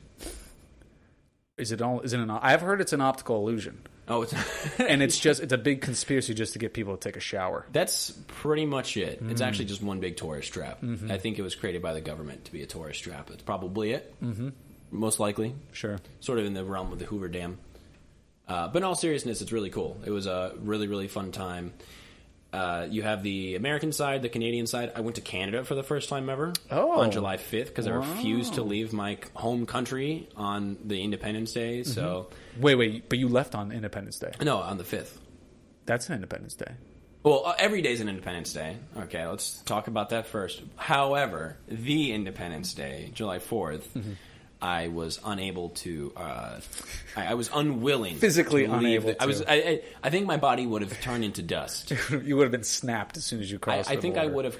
Is it an? I've heard it's an optical illusion. Oh, it's and it's a big conspiracy just to get people to take a shower. That's pretty much it. It's actually just one big tourist trap. I think it was created by the government to be a tourist trap. That's probably it. Most likely, sure. Sort of in the realm of the Hoover Dam. But in all seriousness, it's really cool. It was a really, really fun time. You have the American side, the Canadian side. I went to Canada for the first time ever on July 5th because I refused to leave my home country on the Independence Day. So Wait, but you left on Independence Day? No, on the 5th. That's an Independence Day. Well, every day's an Independence Day. Okay, let's talk about that first. However, the Independence Day, July 4th, I was unable to. I was unwilling, physically unable. I think my body would have turned into dust. You would have been snapped as soon as you crossed. I think I would have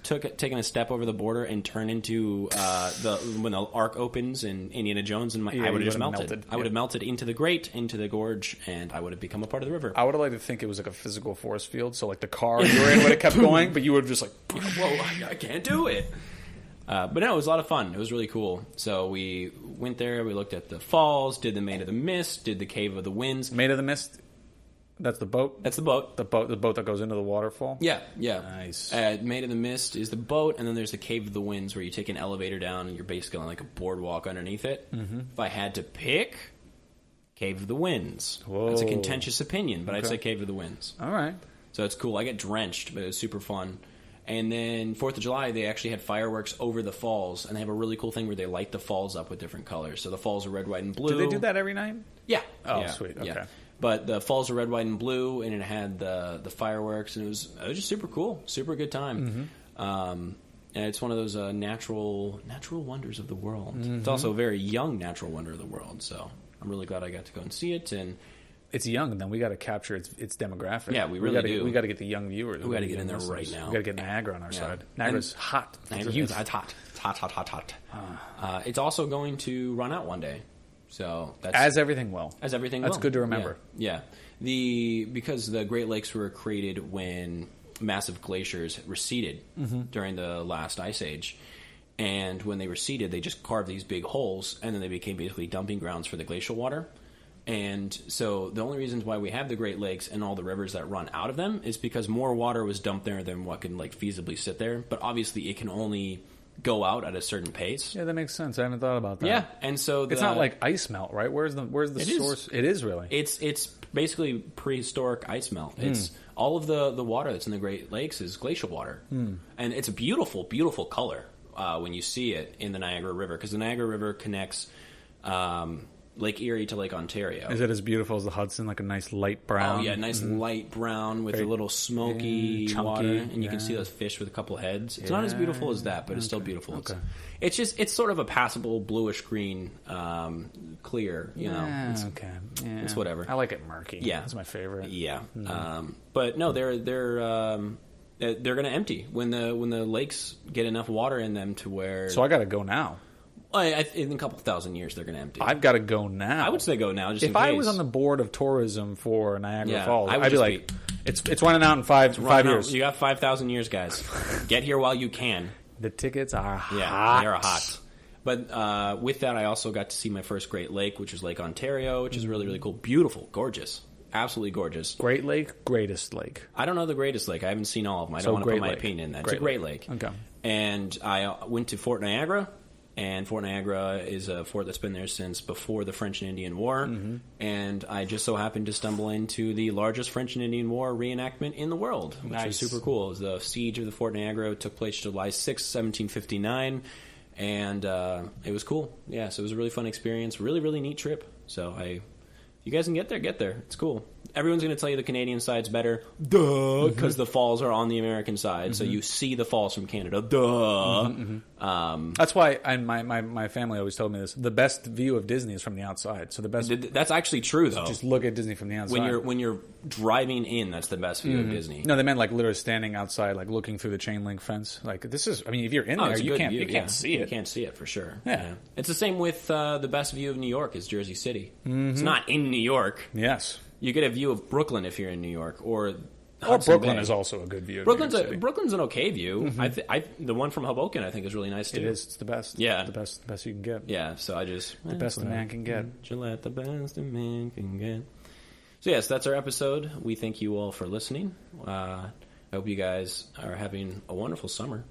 taken a step over the border and turned into when the arc opens in Indiana Jones, and I would have just melted. I would have melted into the grate, into the gorge, and I would have become a part of the river. I would have liked to think it was like a physical force field, so like the car you were in would have kept going, but you would have just like, whoa, I can't do it. But no, it was a lot of fun. It was really cool. So we went there. We looked at the falls, did the Maid of the Mist, did the Cave of the Winds. Maid of the Mist? That's the boat? That's the boat. The boat that goes into the waterfall? Yeah. Nice. Maid of the Mist is the boat, and then there's the Cave of the Winds where you take an elevator down and you're basically on like a boardwalk underneath it. If I had to pick, Cave of the Winds. Whoa. That's a contentious opinion, but I'd say Cave of the Winds. All right. So it's cool. I get drenched, but it was super fun. And then 4th of July, they actually had fireworks over the falls, and they have a really cool thing where they light the falls up with different colors. So the falls are red, white, and blue. Do they do that every night? Yeah. Oh, yeah. sweet. Okay. Yeah. But the falls are red, white, and blue, and it had the fireworks, and it was just super cool, super good time. And it's one of those natural wonders of the world. It's also a very young natural wonder of the world, so I'm really glad I got to go and see it. And it's young, and then we got to capture its demographic. Yeah, we really do. We got to get the young viewers. We got to get in there right now. We got to get Niagara on our side. Niagara's hot. It's hot. Hot. It's also going to run out one day. So that's as everything will. That's good to remember. Yeah. Because the Great Lakes were created when massive glaciers receded during the last ice age. And when they receded, they just carved these big holes, and then they became basically dumping grounds for the glacial water. And so the only reasons why we have the Great Lakes and all the rivers that run out of them is because more water was dumped there than what can feasibly sit there. But obviously it can only go out at a certain pace. Yeah, that makes sense. I haven't thought about that. Yeah, and so it's not like ice melt, right? Where's the source? It is really. It's basically prehistoric ice melt. It's all of the water that's in the Great Lakes is glacial water, and it's a beautiful, beautiful color when you see it in the Niagara River, because the Niagara River connects Lake Erie to Lake Ontario. Is it as beautiful as the Hudson, like a nice light brown? Oh, yeah, nice light brown with a little smoky chunky, water, and you can see those fish with a couple heads. It's not as beautiful as that, but it's still beautiful. It's sort of a passable bluish-green clear, you know. It's whatever. I like it murky. Yeah. That's my favorite. Yeah. But no, they're going to empty when the lakes get enough water in them to where... So I got to go now. In a couple thousand years, they're going to empty. I've got to go now. I would say go now, just if in case. I was on the board of tourism for Niagara Falls, I'd be like, it's running out in five years. You got 5,000 years, guys. Get here while you can. The tickets are hot. Yeah, they're hot. But with that, I also got to see my first Great Lake, which is Lake Ontario, which is really, really cool. Beautiful, gorgeous. Absolutely gorgeous. Great Lake, greatest lake. I don't know the greatest lake. I haven't seen all of them. I don't want to put my opinion in that. It's a Great Lake. Okay. And I went to Fort Niagara. And Fort Niagara is a fort that's been there since before the French and Indian War. And I just so happened to stumble into the largest French and Indian War reenactment in the world, which was super cool. It was the siege of the Fort Niagara. It took place July 6, 1759. And it was cool. Yeah, so it was a really fun experience. Really, really neat trip. So if you guys can get there, get there. It's cool. Everyone's going to tell you the Canadian side's better. Duh. Because the falls are on the American side. So you see the falls from Canada. Duh. That's why, and my family always told me this, the best view of Disney is from the outside. So the best... That's actually true, though. Just look at Disney from the outside. When you're driving in, that's the best view of Disney. No, they meant literally standing outside, looking through the chain link fence. This is... I mean, if you're in there, you can't see it. You can't see it, for sure. Yeah. It's the same with the best view of New York is Jersey City. It's not in New York. Yes. You get a view of Brooklyn if you're in New York, or Brooklyn is also a good view. Brooklyn's an okay view. The one from Hoboken I think is really nice too. It is. It's the best. Yeah, the best you can get. Yeah. So the best a man can get. Gillette, the best a man can get. So yes, that's our episode. We thank you all for listening. I hope you guys are having a wonderful summer.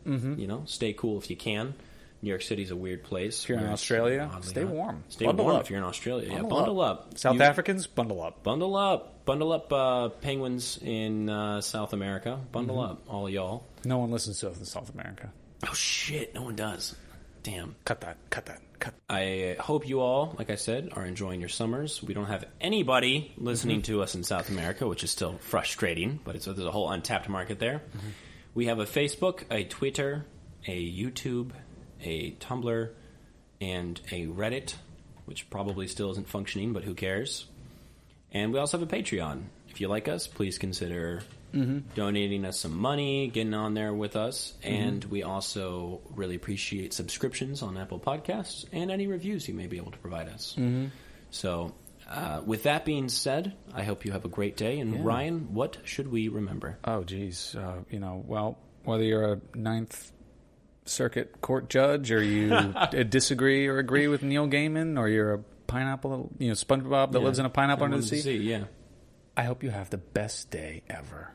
Stay cool if you can. New York City's a weird place. If you're in Australia, stay warm. Stay warm if you're in Australia. Bundle up. South Africans, bundle up. Bundle up. Bundle up penguins in South America. Bundle up, all y'all. No one listens to us in South America. Oh, shit. No one does. Damn. Cut that. I hope you all, like I said, are enjoying your summers. We don't have anybody listening to us in South America, which is still frustrating, but there's a whole untapped market there. We have a Facebook, a Twitter, a YouTube, a Tumblr, and a Reddit, which probably still isn't functioning, but who cares? And we also have a Patreon. If you like us, please consider donating us some money, getting on there with us, and we also really appreciate subscriptions on Apple Podcasts and any reviews you may be able to provide us. So, with that being said, I hope you have a great day. And Ryan, what should we remember? Oh, geez. Whether you're a Ninth Circuit court judge, or you disagree or agree with Neil Gaiman, or you're a pineapple, SpongeBob that lives in a pineapple under the sea. Yeah. I hope you have the best day ever.